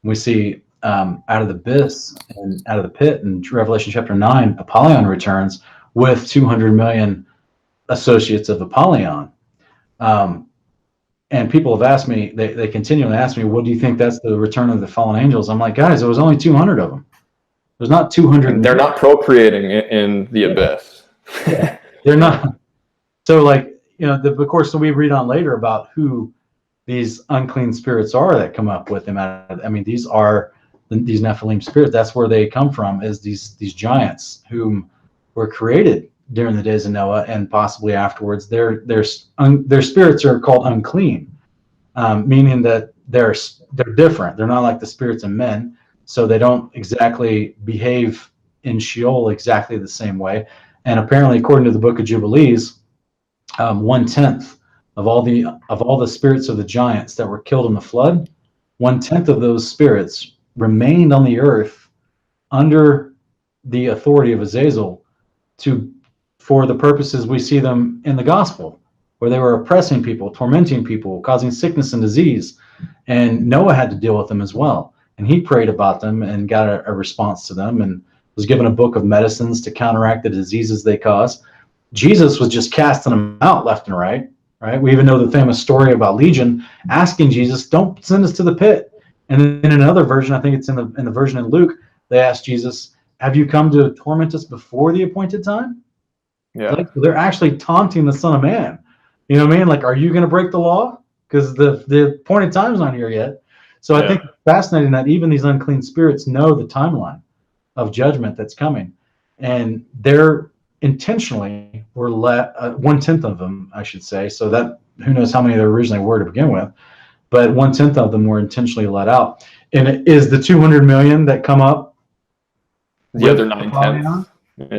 We see out of the abyss and out of the pit in Revelation chapter 9, Apollyon returns with 200 million associates of Apollyon. And people have asked me, they continually ask me, what do you think that's the return of the fallen angels? I'm like, guys, there was only 200 of them. There's not 200. And they're not procreating in the abyss. Yeah, they're not. So of course, so we read on later about who these unclean spirits are that come up with them. These are these Nephilim spirits. That's where they come from, is these giants whom were created during the days of Noah and possibly afterwards. Their spirits are called unclean, meaning that they're different. They're not like the spirits of men, so they don't exactly behave in Sheol exactly the same way. And apparently, according to the Book of Jubilees, 1/10 of all the spirits of the giants that were killed in the flood, 1/10 of those spirits remained on the earth under the authority of Azazel for the purposes we see them in the gospel, where they were oppressing people, tormenting people, causing sickness and disease. And Noah had to deal with them as well. And he prayed about them and got a response to them and was given a book of medicines to counteract the diseases they cause. Jesus was just casting them out left and right. We even know the famous story about Legion asking Jesus, don't send us to the pit. And then in another version, I think it's in the version in Luke, they asked Jesus, have you come to torment us before the appointed time? Yeah. They're actually taunting the Son of Man. You know what I mean? Are you going to break the law? Because the appointed time's not here yet. So I think it's fascinating that even these unclean spirits know the timeline of judgment that's coming. And they're intentionally were let, 1/10 of them, I should say. So that, who knows how many there originally were to begin with. But 1/10 of them were intentionally let out. And it is the 200 million that come up. The other 9/10.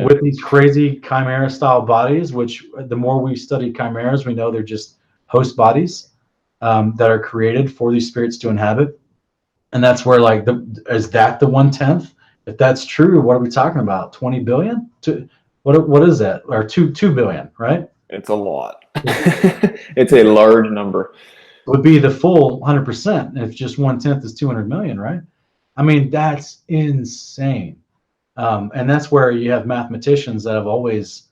With these crazy chimera style bodies, which the more we study chimeras, we know they're just host bodies that are created for these spirits to inhabit. And that's where is that the 1/10? If that's true, what are we talking about? 20 billion? What is that? Or 2 billion, right? It's a lot. It's a large number. It would be the full 100% if just 1/10 is 200 million, right? That's insane. And that's where you have mathematicians that have always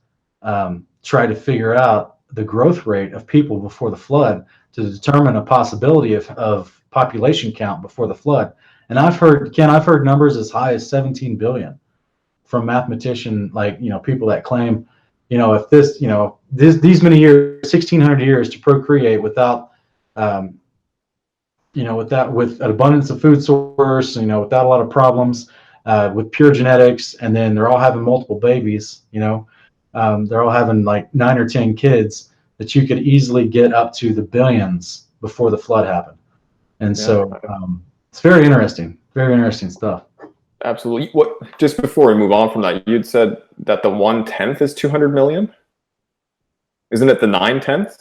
tried to figure out the growth rate of people before the flood to determine a possibility of population count before the flood. And I've heard numbers as high as 17 billion from mathematician, people that claim, if these many years, 1,600 years to procreate without, with an abundance of food source, without a lot of problems, with pure genetics, and then they're all having multiple babies, they're all having 9 or 10 kids, that you could easily get up to the billions before the flood happened. And so it's very interesting stuff. Absolutely. What? Just before we move on from that, you'd said that the 1/10 is 200 million. Isn't it the 9/10?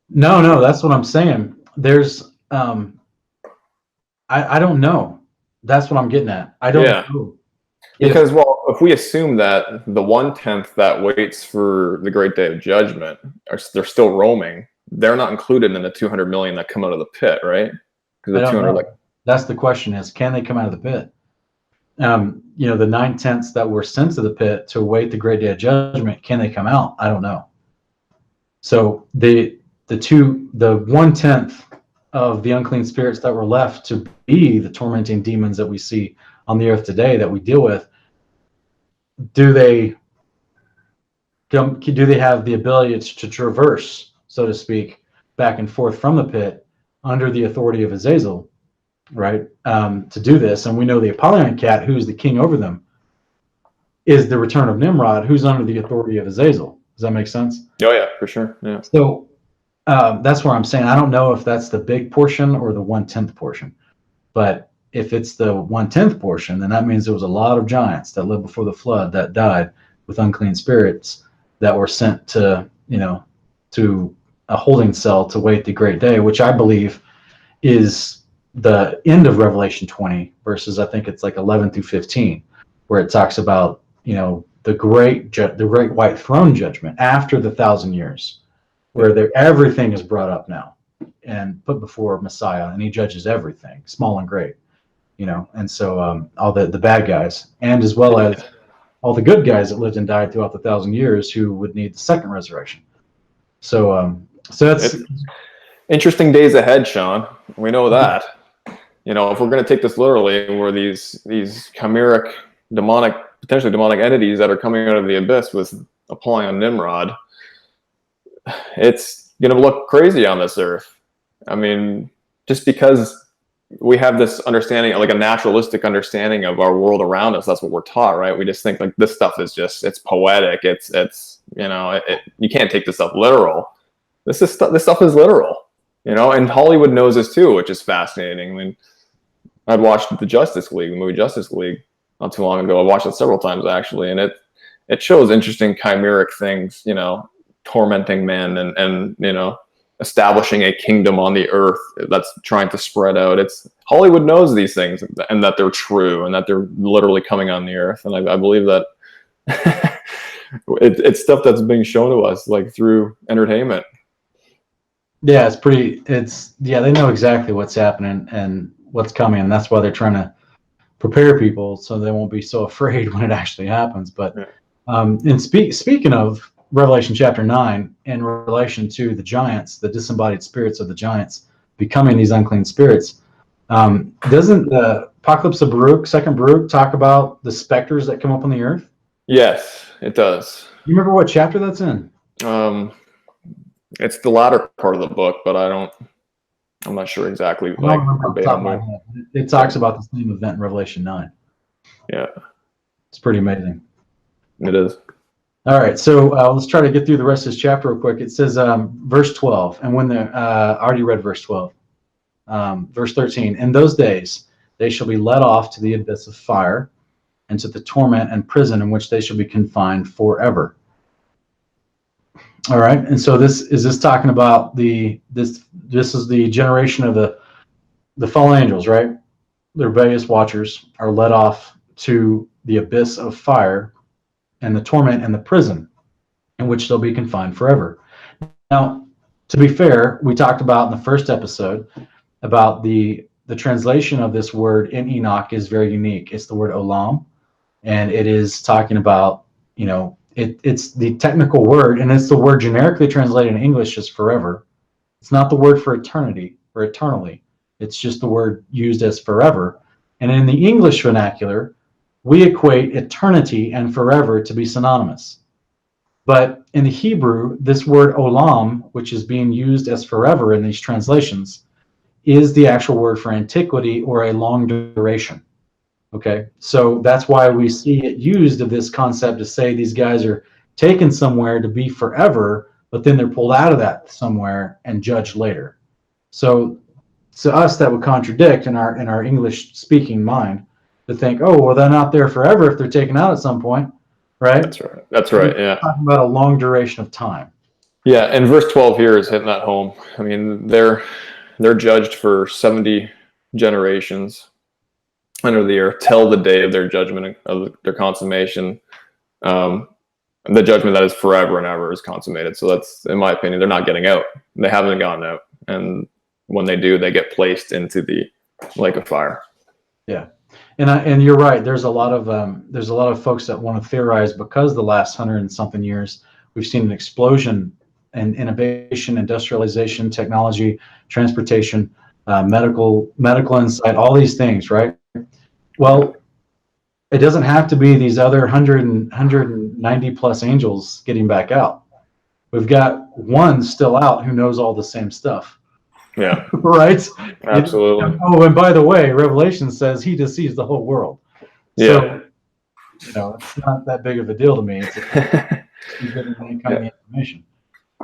No, that's what I'm saying. There's, I don't know. That's what I'm getting at. I don't know. Because, well, if we assume that the 1/10 that waits for the great day of judgment, they're still roaming, they're not included in the 200 million that come out of the pit, right? Because the 200, that's the question: is can they come out of the pit? You know, the 9/10 that were sent to the pit to await the great day of judgment, can they come out? I don't know. So the 1/10 of the unclean spirits that were left to be the tormenting demons that we see on the earth today, that we deal with, do they have the ability to traverse, so to speak, back and forth from the pit under the authority of Azazel, right? To do this. And we know the Apollyon cat, who's the king over them, is the return of Nimrod, who's under the authority of Azazel. Does that make sense? Oh yeah, for sure. Yeah. So that's where I'm saying I don't know if that's the big portion or the 1/10 portion. But if it's the 1/10 portion, then that means there was a lot of giants that lived before the flood that died with unclean spirits that were sent to, you know, to a holding cell to wait the great day, which I believe is the end of Revelation 20, verses I think it's like 11 through 15, where it talks about, you know, the great white throne judgment after the 1,000 years, where everything is brought up now and put before Messiah, and he judges everything, small and great, you know. And so all the bad guys, and as well as all the good guys that lived and died throughout the 1,000 years, who would need the second resurrection. So that's interesting days ahead, Sean. We know that. You know, if we're going to take this literally, where these chimeric, potentially demonic entities that are coming out of the abyss with Apollyon Nimrod, it's going to look crazy on this earth. I mean, just because we have this understanding, like a naturalistic understanding of our world around us, that's what we're taught, right? We just think like this stuff is just, it's poetic. It's you know, you can't take this stuff literal. This stuff is literal, you know, and Hollywood knows this too, which is fascinating. I mean, I'd watched the movie Justice League not too long ago. I watched it several times actually, and it shows interesting chimeric things, you know, tormenting men and you know, establishing a kingdom on the earth that's trying to spread out. It's Hollywood knows these things and that they're true and that they're literally coming on the earth. And I believe that it's stuff that's being shown to us like through entertainment. Yeah, they know exactly what's happening and what's coming, and that's why they're trying to prepare people so they won't be so afraid when it actually happens. But and speaking of Revelation chapter 9, in relation to the giants, the disembodied spirits of the giants becoming these unclean spirits, doesn't the Apocalypse of Baruch, second Baruch, talk about the specters that come up on the earth? Yes, it does. You remember what chapter that's in? It's the latter part of the book, but I'm not sure exactly. Like, it talks about the same event in Revelation 9. Yeah. It's pretty amazing. It is. All right, so let's try to get through the rest of this chapter real quick. It says, verse 12, and when I already read verse 12. Verse 13, in those days they shall be led off to the abyss of fire, and to the torment and prison in which they shall be confined forever. All right, and so this is talking about this is the generation of the fallen angels, right? The rebellious watchers are led off to the abyss of fire and the torment and the prison in which they'll be confined forever. Now, to be fair, we talked about in the first episode about the translation of this word in Enoch is very unique. It's the word olam, and it is talking about, you know, it's the technical word, and it's the word generically translated in English as forever. It's not the word for eternity or eternally. It's just the word used as forever. And in the English vernacular, we equate eternity and forever to be synonymous. But in the Hebrew, this word olam, which is being used as forever in these translations, is the actual word for antiquity or a long duration. Okay, so that's why we see it used of this concept to say these guys are taken somewhere to be forever, but then they're pulled out of that somewhere and judged later. So to us, that would contradict in our English speaking mind to think, oh, well, they're not there forever if they're taken out at some point, right? That's right. That's right. Yeah. We're talking about a long duration of time. Yeah, and verse 12 here is hitting that home. I mean, they're judged for 70 generations under the earth till the day of their judgment, of their consummation. The judgment that is forever and ever is consummated. So that's, in my opinion, they're not getting out. They haven't gotten out, and when they do, they get placed into the lake of fire. Yeah, and you're right. There's a lot of folks that want to theorize, because the last 100 and something years we've seen an explosion in innovation, industrialization, technology, transportation, medical insight, all these things, right? Well, it doesn't have to be these other 190 plus angels getting back out. We've got one still out who knows all the same stuff. Yeah. Right? Absolutely. Oh, and by the way, Revelation says he deceives the whole world. Yeah. So, it's not that big of a deal to me. It's giving any kind of information.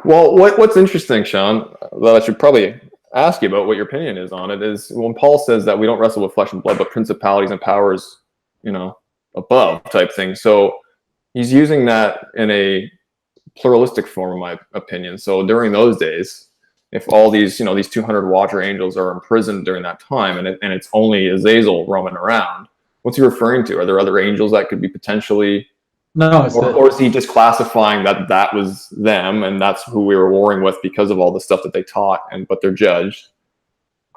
Well, what's interesting, Sean, that I should probably ask you about what your opinion is on it, is when Paul says that we don't wrestle with flesh and blood, but principalities and powers, above type thing. So he's using that in a pluralistic form, in my opinion. So during those days, if all these, these 200 watcher angels are imprisoned during that time, and it's only Azazel roaming around, what's he referring to? Are there other angels that could be potentially? No, or is he just classifying that was them, and that's who we were warring with because of all the stuff that they taught, but they're judged?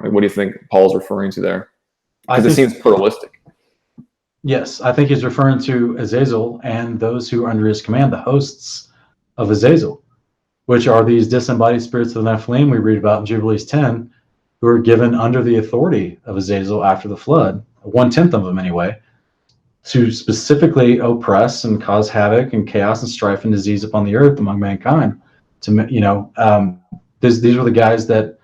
What do you think Paul's referring to there? Because it seems pluralistic. Yes, I think he's referring to Azazel and those who are under his command, the hosts of Azazel, which are these disembodied spirits of the Nephilim we read about in Jubilees 10, who are given under the authority of Azazel after the flood, 1/10 of them anyway, to specifically oppress and cause havoc and chaos and strife and disease upon the earth among mankind. These were the guys that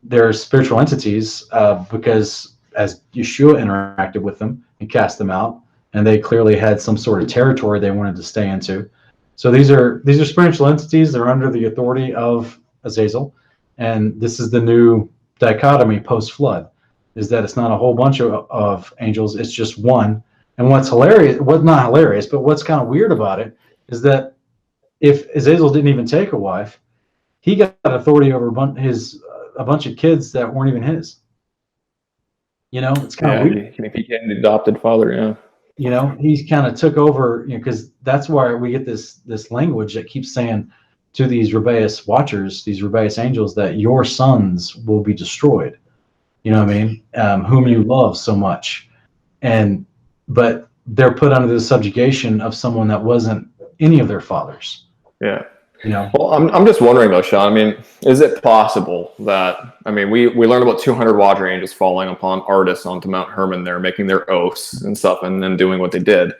they're spiritual entities, because as Yeshua interacted with them and cast them out, and they clearly had some sort of territory they wanted to stay into. So these are spiritual entities. They're under the authority of Azazel, and this is the new dichotomy post-flood, is that it's not a whole bunch of angels, it's just one. And what's hilarious, not hilarious, but what's kind of weird about it is that if Azazel didn't even take a wife, he got authority over a bunch of kids that weren't even his. It's kind of weird. He became the adopted father, yeah. He's kind of took over, because that's why we get this language that keeps saying to these rebellious watchers, these rebellious angels, that your sons will be destroyed. You know what I mean? Whom you love so much. But they're put under the subjugation of someone that wasn't any of their fathers. Yeah. Well, I'm just wondering though, Sean, I mean, is it possible that, we learned about 200 watcher angels falling upon artists onto Mount Hermon there, making their oaths and stuff, and then doing what they did.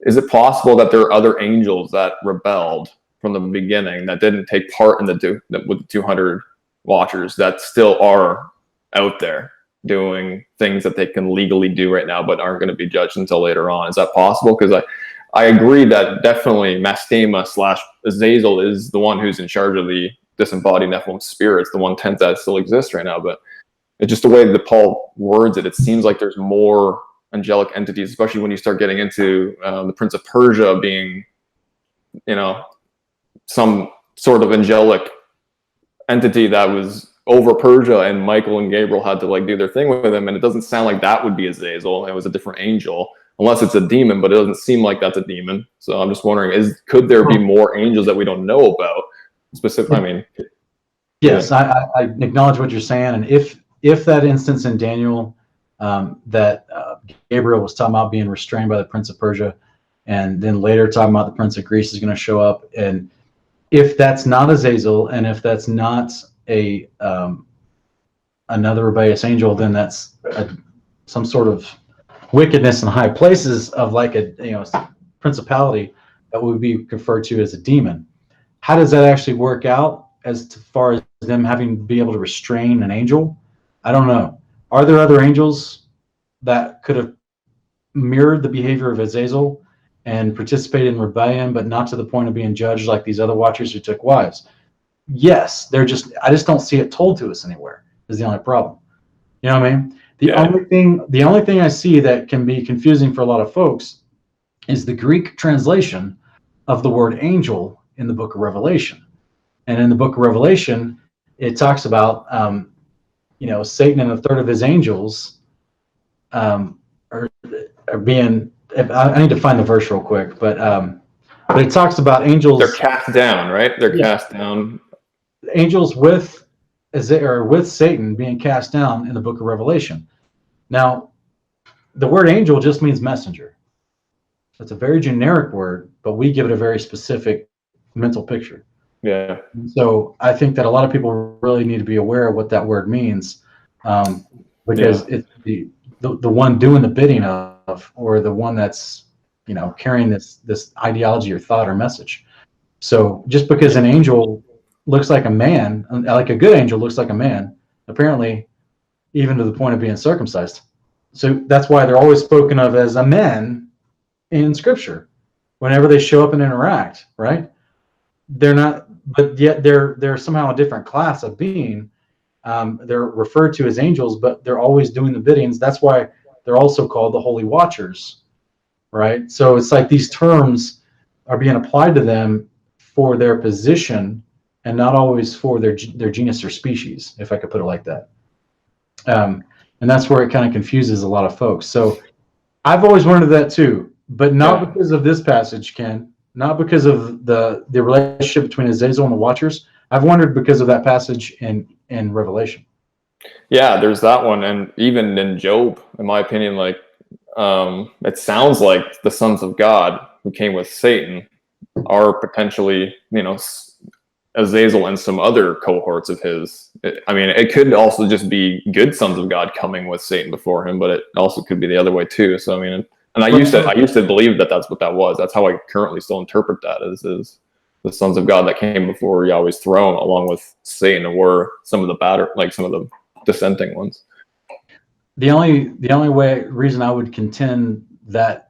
Is it possible that there are other angels that rebelled from the beginning, that didn't take part in with the 200 watchers, that still are out there doing things that they can legally do right now, but aren't going to be judged until later on? Is that possible? Because I agree that definitely Mastema / Azazel is the one who's in charge of the disembodied Nephilim spirits, the 1/10 that still exists right now. But it's just the way that Paul words it. It seems like there's more angelic entities, especially when you start getting into the Prince of Persia being, some sort of angelic entity that was over Persia, and Michael and Gabriel had to do their thing with him. And it doesn't sound like that would be Azazel. It was a different angel. Unless it's a demon, but it doesn't seem like that's a demon. So I'm just wondering, could there be more angels that we don't know about? Yes, I acknowledge what you're saying. And if that instance in Daniel, that Gabriel was talking about being restrained by the Prince of Persia, and then later talking about the Prince of Greece is going to show up, and if that's not Azazel, and if that's not another rebellious angel, then that's some sort of wickedness in high places of a principality that would be referred to as a demon. How does that actually work out as far as them having to be able to restrain an angel? I don't know. Are there other angels that could have mirrored the behavior of Azazel and participated in rebellion, but not to the point of being judged like these other watchers who took wives. Yes, I just don't see it told to us anywhere, is the only problem. You know what I mean? The only thing I see that can be confusing for a lot of folks is the Greek translation of the word angel in the book of Revelation. And in the book of Revelation, it talks about, Satan and a third of his angels are being, I need to find the verse real quick, but it talks about angels. They're cast down, right? They're cast down. Angels with Satan being cast down in the book of Revelation. Now, the word angel just means messenger. It's a very generic word, but we give it a very specific mental picture. Yeah. So I think that a lot of people really need to be aware of what that word means, because it's the one doing the bidding of, or the one that's, carrying this ideology or thought or message. So just because an angel looks like a man, like a good angel looks like a man, apparently, even to the point of being circumcised. So that's why they're always spoken of as a man in Scripture, whenever they show up and interact, right? They're not, but yet they're somehow a different class of being. They're referred to as angels, but they're always doing the biddings. That's why they're also called the Holy Watchers, right? So it's like these terms are being applied to them for their position and not always for their genus or species, if I could put it like that. And that's where it kind of confuses a lot of folks. So I've always wondered that too, but not because of this passage, Ken, not because of the relationship between Azazel and the Watchers. I've wondered because of that passage in Revelation. Yeah, there's that one. And even in Job, in my opinion, like, it sounds like the sons of God who came with Satan are potentially, Azazel and some other cohorts of his. It could also just be good sons of God coming with Satan before him, but it also could be the other way too. So and I used to believe that that's what that was. That's how I currently still interpret that is the sons of God that came before Yahweh's throne, along with Satan, were some of the some of the dissenting ones. The only reason I would contend that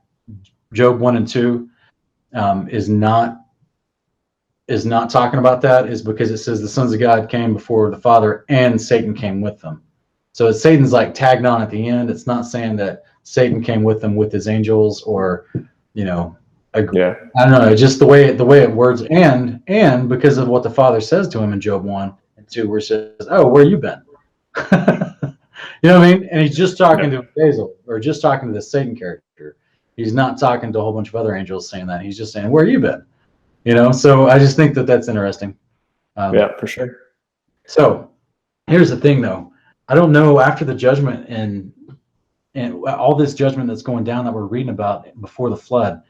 Job 1 and 2 is not talking about that is because it says the sons of God came before the Father and Satan came with them. So Satan's like tagged on at the end. It's not saying that Satan came with them with his angels, or I don't know, just the way it words, and because of what the Father says to him in Job 1 and 2, where it says, "Oh, where you been?" You know what I mean? And he's just talking to Azazel, or just talking to the Satan character. He's not talking to a whole bunch of other angels saying that. He's just saying, "Where you been?" So I just think that that's interesting. For sure. So here's the thing, though. I don't know, after the judgment and all this judgment that's going down that we're reading about before the flood,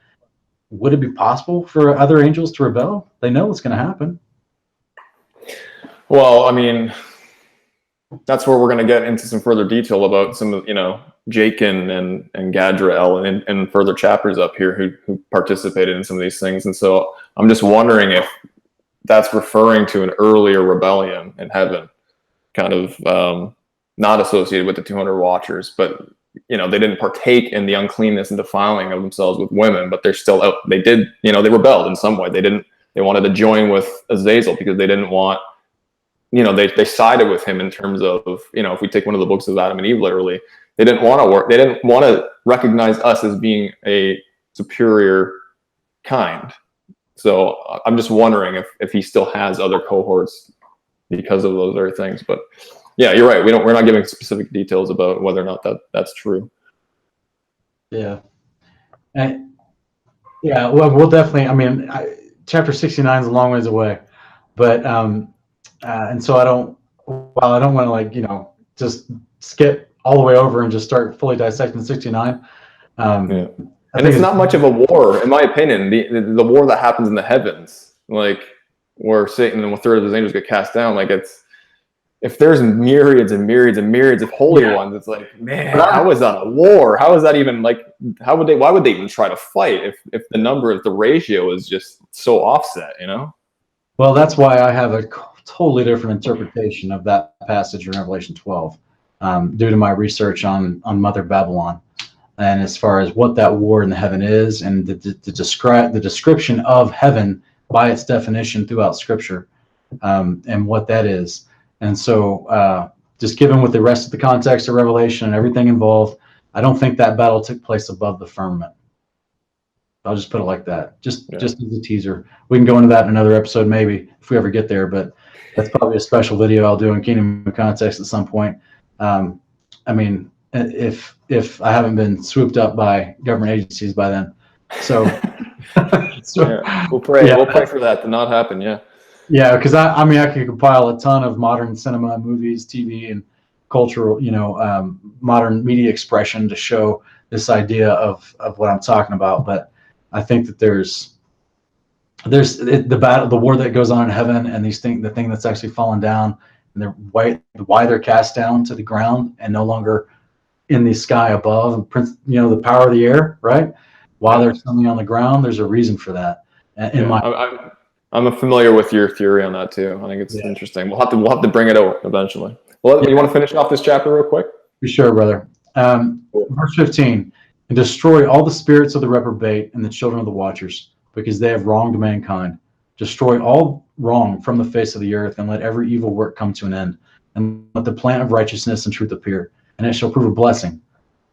would it be possible for other angels to rebel? They know what's going to happen. Well, that's where we're going to get into some further detail about some of, Jachin and Gadrael and further chapters up here who participated in some of these things. And so I'm just wondering if that's referring to an earlier rebellion in heaven, kind of not associated with the 200 watchers, but, they didn't partake in the uncleanness and defiling of themselves with women, but they're still out. They did, they rebelled in some way. They wanted to join with Azazel because they didn't want, they sided with him in terms of, if we take one of the books of Adam and Eve, literally, they didn't want to work. They didn't want to recognize us as being a superior kind. So I'm just wondering if he still has other cohorts because of those very things. But yeah, you're right. We're not giving specific details about whether or not that's true. Yeah. Well, we'll definitely, chapter 69 is a long ways away, but, and so I don't want to just skip all the way over and just start fully dissecting 69. And it's not much of a war, in my opinion. The war that happens in the heavens, like where Satan and a third of his angels get cast down, if there's myriads and myriads and myriads of holy ones, it's like, man, how is that a war? How is that even why would they even try to fight if the ratio is just so offset, Well, that's why I have a totally different interpretation of that passage in Revelation 12, due to my research on Mother Babylon. and as far as what that war in the heaven is, and the description of heaven by its definition throughout Scripture, and what that is. And so, just given with the rest of the context of Revelation and everything involved, I don't think that battle took place above the firmament. I'll just put it like that, just as a teaser. We can go into that in another episode, maybe, if we ever get there, but that's probably a special video I'll do in Kingdom of Context at some point. I mean, if I haven't been swooped up by government agencies by then. So, we'll pray. Yeah. We'll pray for that to not happen. Yeah. Yeah, because I mean, I could compile a ton of modern cinema, movies, TV, and cultural, modern media expression to show this idea of what I'm talking about. But I think that there's the war that goes on in heaven, and the thing that's actually fallen down, and why they're cast down to the ground and no longer in the sky above. The power of the air, right? While they're suddenly on the ground, there's a reason for that. I'm familiar with your theory on that too. I think it's interesting. We'll have to bring it out eventually. Well, you want to finish off this chapter real quick? For sure, brother. Verse 15, and destroy all the spirits of the reprobate and the children of the watchers, because they have wronged mankind. Destroy all wrong from the face of the earth, and let every evil work come to an end, and let the plant of righteousness and truth appear, and it shall prove a blessing.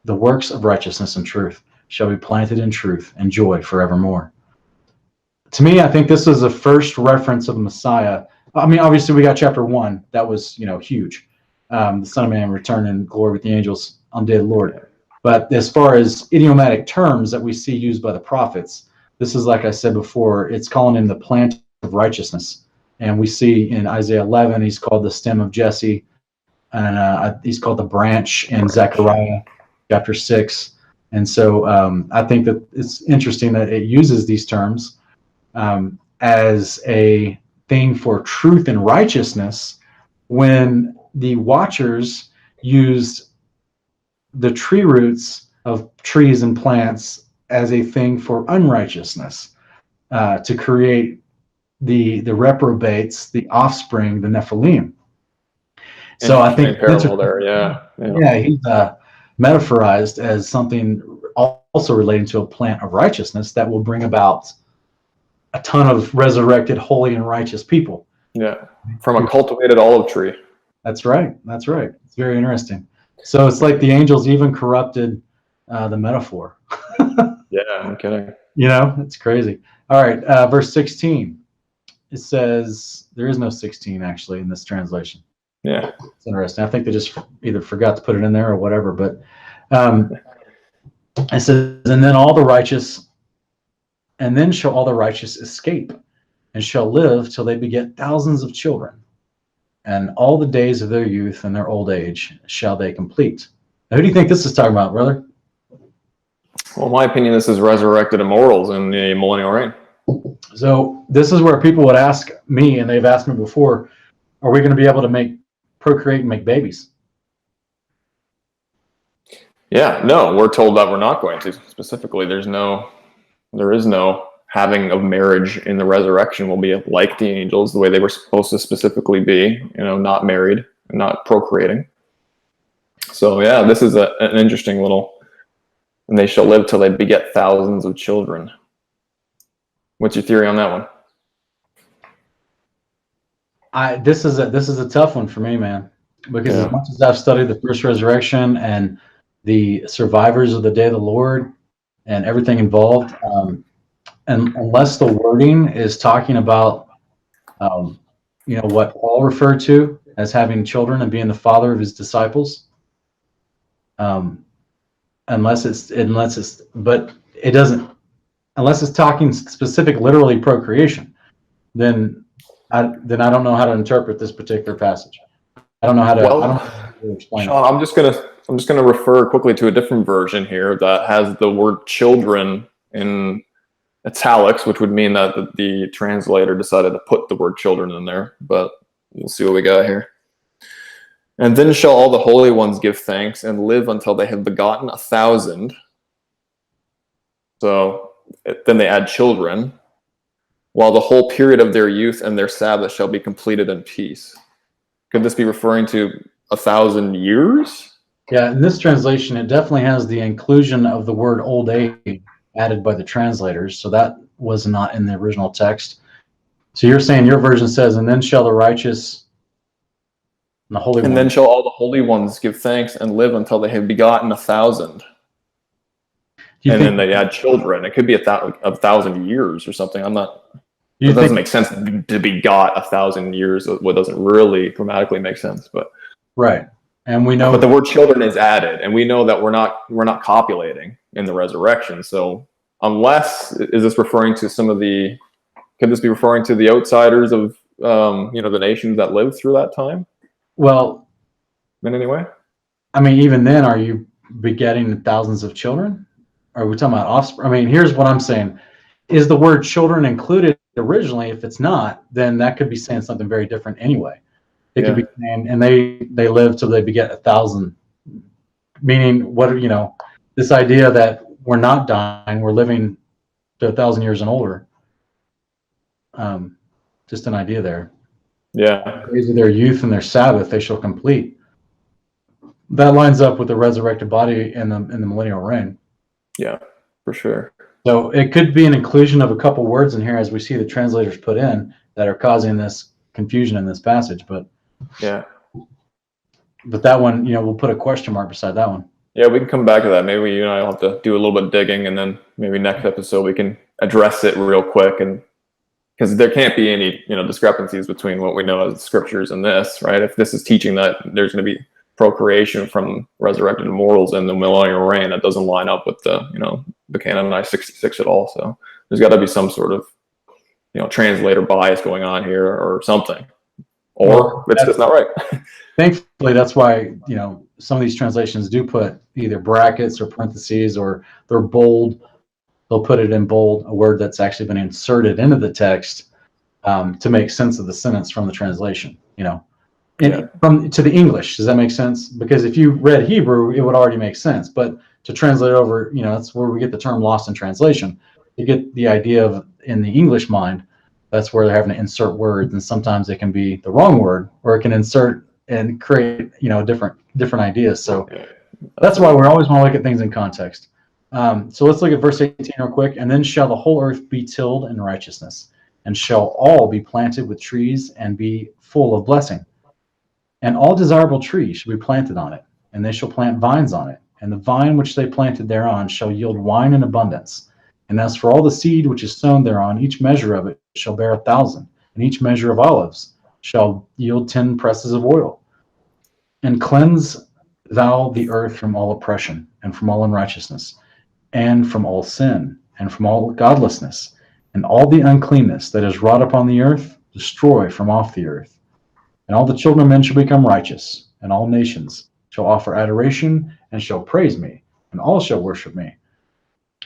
The works of righteousness and truth shall be planted in truth and joy forevermore. To me, I think this is the first reference of the Messiah. I mean, obviously, we got chapter 1. That was, huge. The Son of Man returned in glory with the angels on the day of the Lord. But as far as idiomatic terms that we see used by the prophets, this is, like I said before, it's calling him the plant of righteousness. And we see in Isaiah 11, he's called the stem of Jesse. And he's called the branch in Zechariah chapter 6. And so I think that it's interesting that it uses these terms as a thing for truth and righteousness, when the watchers used the tree roots of trees and plants as a thing for unrighteousness, to create the reprobates, the offspring, the Nephilim. So I think parallel there, he's metaphorized as something also relating to a plant of righteousness that will bring about a ton of resurrected, holy, and righteous people. Yeah, from a cultivated olive tree. That's right. It's very interesting. So it's like the angels even corrupted the metaphor. Yeah, I'm kidding. It's crazy. All right, verse 16. It says, there is no 16 actually in this translation. Yeah. It's interesting. I think they just either forgot to put it in there or whatever. But it says, and then shall all the righteous escape, and shall live till they beget thousands of children, and all the days of their youth and their old age shall they complete. Now, who do you think this is talking about, brother? Well, in my opinion, this is resurrected immortals in the millennial reign. So this is where people would ask me, and they've asked me before, are we going to be able to procreate and make babies? Yeah, no, we're told that we're not going to. Specifically, there is no having of marriage in the resurrection. Will be like the angels, the way they were supposed to specifically be, not married, not procreating. So yeah, this is an interesting little, and they shall live till they beget thousands of children. What's your theory on that one? This is a tough one for me, man, because as much as I've studied the first resurrection and the survivors of the day of the Lord and everything involved, and unless the wording is talking about, what Paul referred to as having children and being the father of his disciples, unless it's talking specific literally procreation, then I don't know how to interpret this particular passage. I don't know how to. I don't know how to explain Sean, it. I'm just gonna refer quickly to a different version here that has the word children in italics, which would mean that the translator decided to put the word children in there. But we'll see what we got here. And then shall all the holy ones give thanks and live until they have begotten 1,000. So then they add children, while the whole period of their youth and their Sabbath shall be completed in peace. Could this be referring to 1,000 years? Yeah, in this translation, it definitely has the inclusion of the word old age added by the translators. So that was not in the original text. So you're saying your version says, and then shall the righteous and the holy And one. then shall all the holy ones give thanks and live until they have begotten 1,000. And then they add children. It could be 1,000 years or something. I'm not. It doesn't make sense to begot 1,000 years. What doesn't really grammatically make sense, but right. And we know, but the word children is added, and we know that we're not copulating in the resurrection. So unless, is this referring to some of the? Could this be referring to the outsiders of the nations that lived through that time? Well, in any way? I mean, even then, are you begetting thousands of children? Are we talking about offspring? I mean, here's what I'm saying. Is the word children included originally? If it's not, then that could be saying something very different anyway. It could be saying, and they live till they beget 1,000, meaning this idea that we're not dying, we're living to 1,000 years and older. Just an idea there. Yeah. Days of their youth and their Sabbath they shall complete. That lines up with the resurrected body in the millennial reign. Yeah, for sure. So it could be an inclusion of a couple words in here, as we see the translators put in, that are causing this confusion in this passage. But that one, we'll put a question mark beside that one. Yeah, we can come back to that. Maybe you and I will have to do a little bit of digging, and then maybe next episode we can address it real quick, and because there can't be any discrepancies between what we know as scriptures and this, right? If this is teaching that there's going to be procreation from resurrected immortals in the millennial reign, that doesn't line up with the canon Eye 66 at all. So there's got to be some sort of translator bias going on here or something, or it's just not right. Thankfully, that's why some of these translations do put either brackets or parentheses, or they're bold. They'll put it in bold, a word that's actually been inserted into the text to make sense of the sentence from the translation. From to the English. Does that make sense? Because if you read Hebrew, it would already make sense. But to translate over, that's where we get the term lost in translation. You get the idea of, in the English mind, that's where they're having to insert words, and sometimes it can be the wrong word, or it can insert and create, different ideas. So that's why we always want to look at things in context. So let's look at verse 18 real quick. And then shall the whole earth be tilled in righteousness, and shall all be planted with trees and be full of blessing. And all desirable trees shall be planted on it, and they shall plant vines on it. And the vine which they planted thereon shall yield wine in abundance. And as for all the seed which is sown thereon, each measure of it shall bear 1,000, and each measure of olives shall yield 10 presses of oil. And cleanse thou the earth from all oppression, and from all unrighteousness, and from all sin, and from all godlessness, and all the uncleanness that is wrought upon the earth, destroy from off the earth. And all the children of men shall become righteous, and all nations shall offer adoration, and shall praise me, and all shall worship me.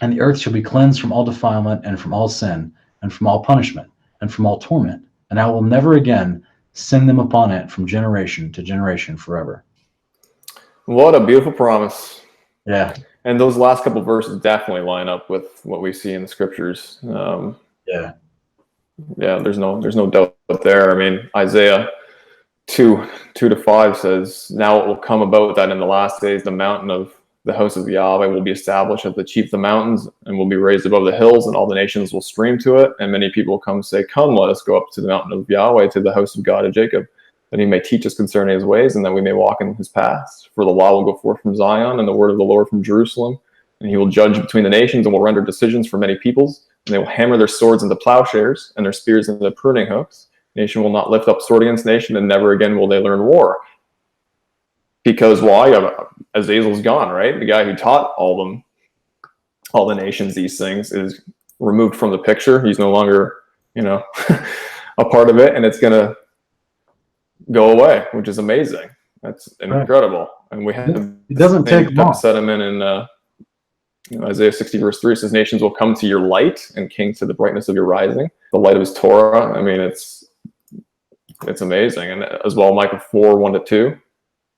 And the earth shall be cleansed from all defilement, and from all sin, and from all punishment, and from all torment. And I will never again send them upon it from generation to generation forever. What a beautiful promise. Yeah. And those last couple of verses definitely line up with what we see in the scriptures. Yeah, there's no doubt there. I mean, Isaiah 2:2-5 says, "Now it will come about that in the last days the mountain of the house of Yahweh will be established as the chief of the mountains, and will be raised above the hills, and all the nations will stream to it. And many people will come and say, Come, let us go up to the mountain of Yahweh, to the house of God of Jacob, that he may teach us concerning his ways, and that we may walk in his paths. For the law will go forth from Zion, and the word of the Lord from Jerusalem. And he will judge between the nations, and will render decisions for many peoples. And they will hammer their swords into plowshares, and their spears into pruning hooks. Nation will not lift up sword against nation, and never again will they learn war." Because why? Azazel's gone, right? The guy who taught all the nations these things is removed from the picture. He's no longer, a part of it, and it's going to go away, which is amazing. That's incredible. And we have it doesn't take long. Set him in Isaiah 60 verse 3 says, "Nations will come to your light, and kings to the brightness of your rising." The light of his Torah. I mean, it's amazing. And as well, Micah 4:1-2.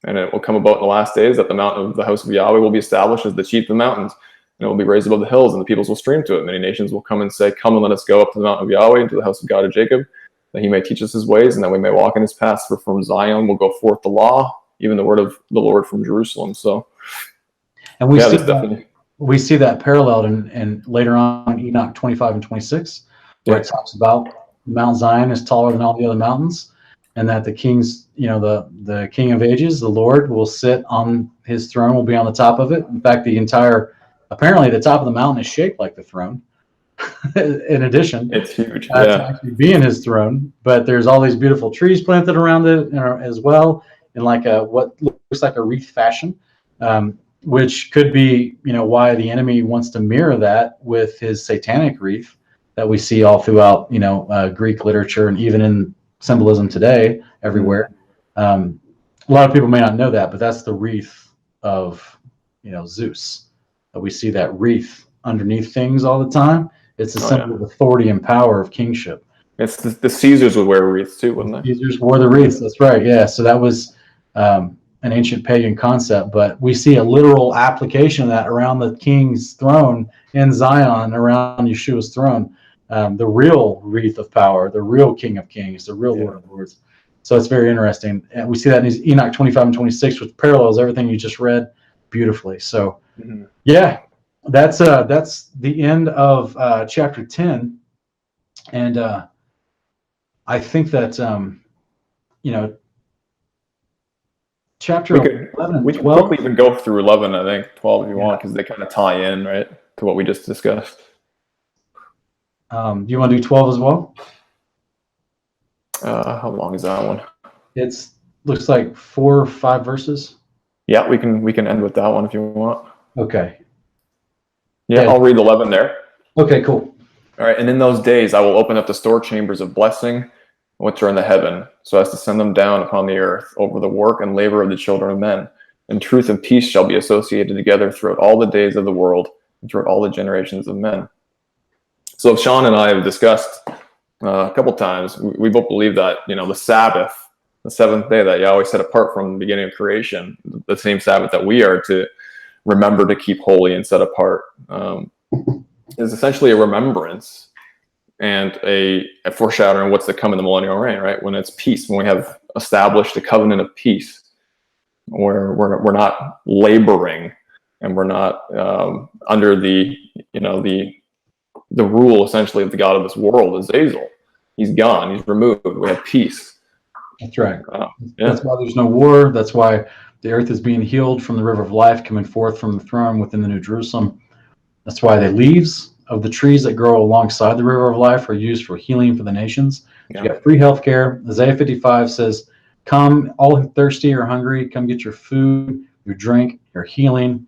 "And it will come about in the last days that the mountain of the house of Yahweh will be established as the chief of the mountains, and it will be raised above the hills, and the peoples will stream to it. Many nations will come and say, Come and let us go up to the mountain of Yahweh, and to the house of God of Jacob, that he may teach us his ways, and that we may walk in his paths. For from Zion will go forth the law, even the word of the Lord from Jerusalem. So, And we yeah, see that's definitely. we see that paralleled in later on Enoch 25 and 26, where Yeah. it talks about Mount Zion is taller than all the other mountains, and that the king's, the King of Ages, the Lord, will sit on his throne, will be on the top of it. In fact, apparently the top of the mountain is shaped like the throne. In addition, It's huge. to actually be in his throne, but there's all these beautiful trees planted around it, as well, in like what looks like a wreath fashion. Which could be, why the enemy wants to mirror that with his satanic wreath that we see all throughout, Greek literature and even in symbolism today everywhere. A lot of people may not know that, but that's the wreath of, Zeus. We see that wreath underneath things all the time. It's a symbol of authority and power of kingship. It's the Caesars would wear wreaths too, wouldn't they? Caesars wore the wreaths. That's right. Yeah. So that was an ancient pagan concept, but we see a literal application of that around the king's throne in Zion, around Yeshua's throne, the real wreath of power, the real King of Kings, the real Lord of Lords. So it's very interesting. And we see that in Enoch 25 and 26, which parallels everything you just read beautifully. So yeah, that's the end of chapter 10. And I think that, chapter 11 and 12. We can quickly even go through 11, I think, 12 if you want, because they kind of tie in, right, to what we just discussed. Do you want to do 12 as well? How long is that one? It's looks like 4 or 5 verses. Yeah, we can end with that one if you want. Okay. Yeah, I'll read 11 there. Okay, cool. All right, and in those days I will open up the store chambers of blessing, which are in the heaven, so as to send them down upon the earth over the work and labor of the children of men. And truth and peace shall be associated together throughout all the days of the world and throughout all the generations of men. So Sean and I have discussed a couple times, we both believe that, the Sabbath, the seventh day that Yahweh set apart from the beginning of creation, the same Sabbath that we are to remember to keep holy and set apart, is essentially a remembrance and a foreshadowing of what's to come in the millennial reign, right? When it's peace, when we have established a covenant of peace, where we're not laboring and we're not under the rule essentially of the God of this world, Azazel. He's gone. He's removed. We have peace. That's right. That's why there's no war. That's why the earth is being healed from the river of life coming forth from the throne within the New Jerusalem. That's why the leaves of the trees that grow alongside the river of life are used for healing for the nations. You got free health care. Isaiah 55 says, come, all who thirsty or hungry, come get your food, your drink, your healing.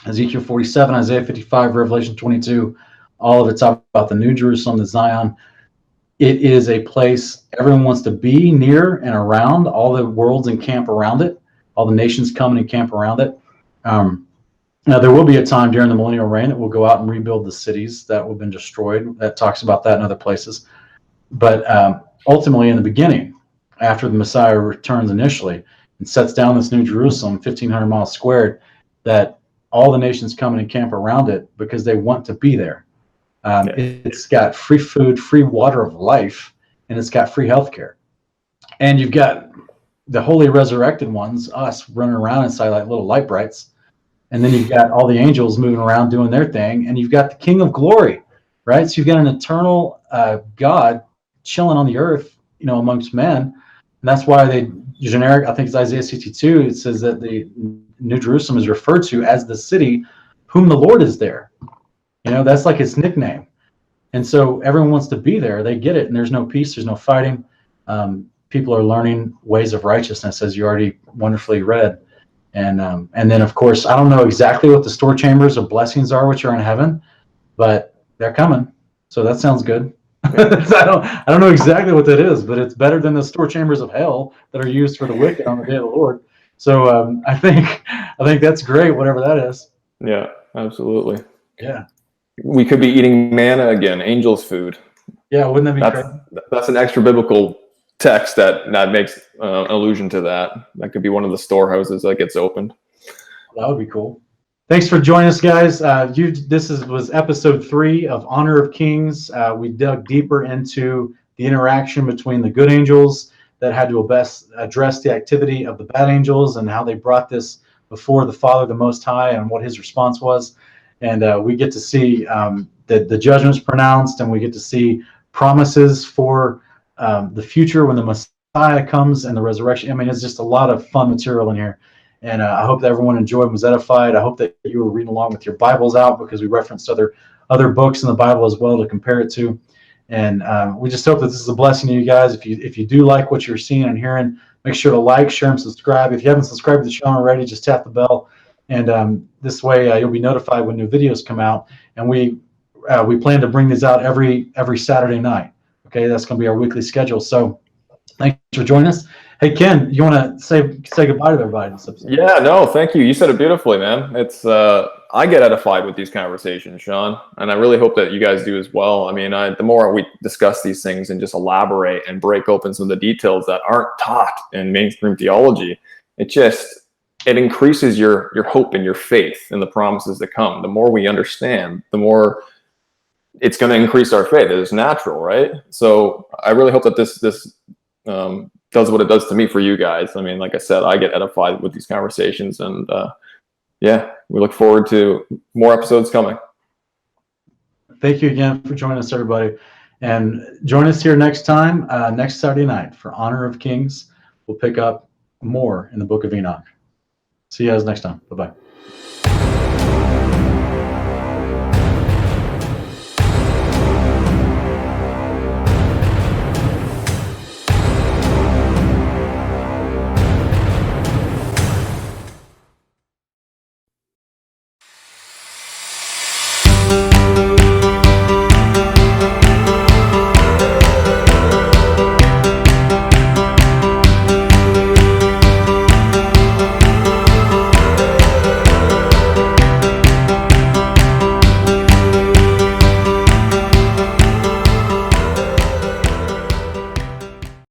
Ezekiel 47, Isaiah 55, Revelation 22, all of it's about the New Jerusalem, the Zion. It is a place everyone wants to be near and around. All the worlds encamp around it. All the nations come and encamp around it. Now, there will be a time during the millennial reign that we'll go out and rebuild the cities that have been destroyed. That talks about that in other places. But ultimately, in the beginning, after the Messiah returns initially and sets down this New Jerusalem, 1,500 miles squared, that all the nations come and encamp around it because they want to be there. It's got free food, free water of life, and it's got free healthcare. And you've got the holy resurrected ones, us, running around inside like little light brights. And then you've got all the angels moving around doing their thing. And you've got the King of Glory, right? So you've got an eternal God chilling on the earth, amongst men. And that's why I think it's Isaiah 62, it says that the New Jerusalem is referred to as the city whom the Lord is there. That's like its nickname. And so everyone wants to be there. They get it. And there's no peace. There's no fighting. People are learning ways of righteousness, as you already wonderfully read. And then, of course, I don't know exactly what the store chambers of blessings are, which are in heaven, but they're coming. So that sounds good. I don't know exactly what that is, but it's better than the store chambers of hell that are used for the wicked on the day of the Lord. So I think that's great, whatever that is. Yeah, absolutely. Yeah. We could be eating manna again, angels' food. Yeah, wouldn't that be crazy? That's an extra biblical text that makes an allusion to that. That could be one of the storehouses that gets opened. That would be cool. Thanks for joining us, guys. Was episode 3 of Honor of Kings. We dug deeper into the interaction between the good angels that had to best address the activity of the bad angels and how they brought this before the Father, the Most High, and what his response was. And we get to see the judgments pronounced, and we get to see promises for the future when the Messiah comes and the resurrection. I mean, it's just a lot of fun material in here. And I hope that everyone enjoyed and was edified. I hope that you were reading along with your Bibles out, because we referenced other books in the Bible as well to compare it to. And we just hope that this is a blessing to you guys. If you do like what you're seeing and hearing, make sure to like, share, and subscribe. If you haven't subscribed to the channel already, just tap the bell. And this way you'll be notified when new videos come out. And we plan to bring these out every Saturday night. Okay, that's going to be our weekly schedule. So thanks for joining us. Hey, Ken, you want to say goodbye to everybody in this episode? Yeah, no, thank you. You said it beautifully, man. It's I get edified with these conversations, Sean, and I really hope that you guys do as well. I mean, the more we discuss these things and just elaborate and break open some of the details that aren't taught in mainstream theology, it increases your hope and your faith in the promises that come. The more we understand, the more it's going to increase our faith. It's natural, right? So I really hope that this does what it does to me for you guys. I mean, like I said, I get edified with these conversations, and yeah, we look forward to more episodes coming. Thank you again for joining us, everybody. And join us here next time, next Saturday night for Honor of Kings. We'll pick up more in the Book of Enoch. See you guys next time. Bye-bye.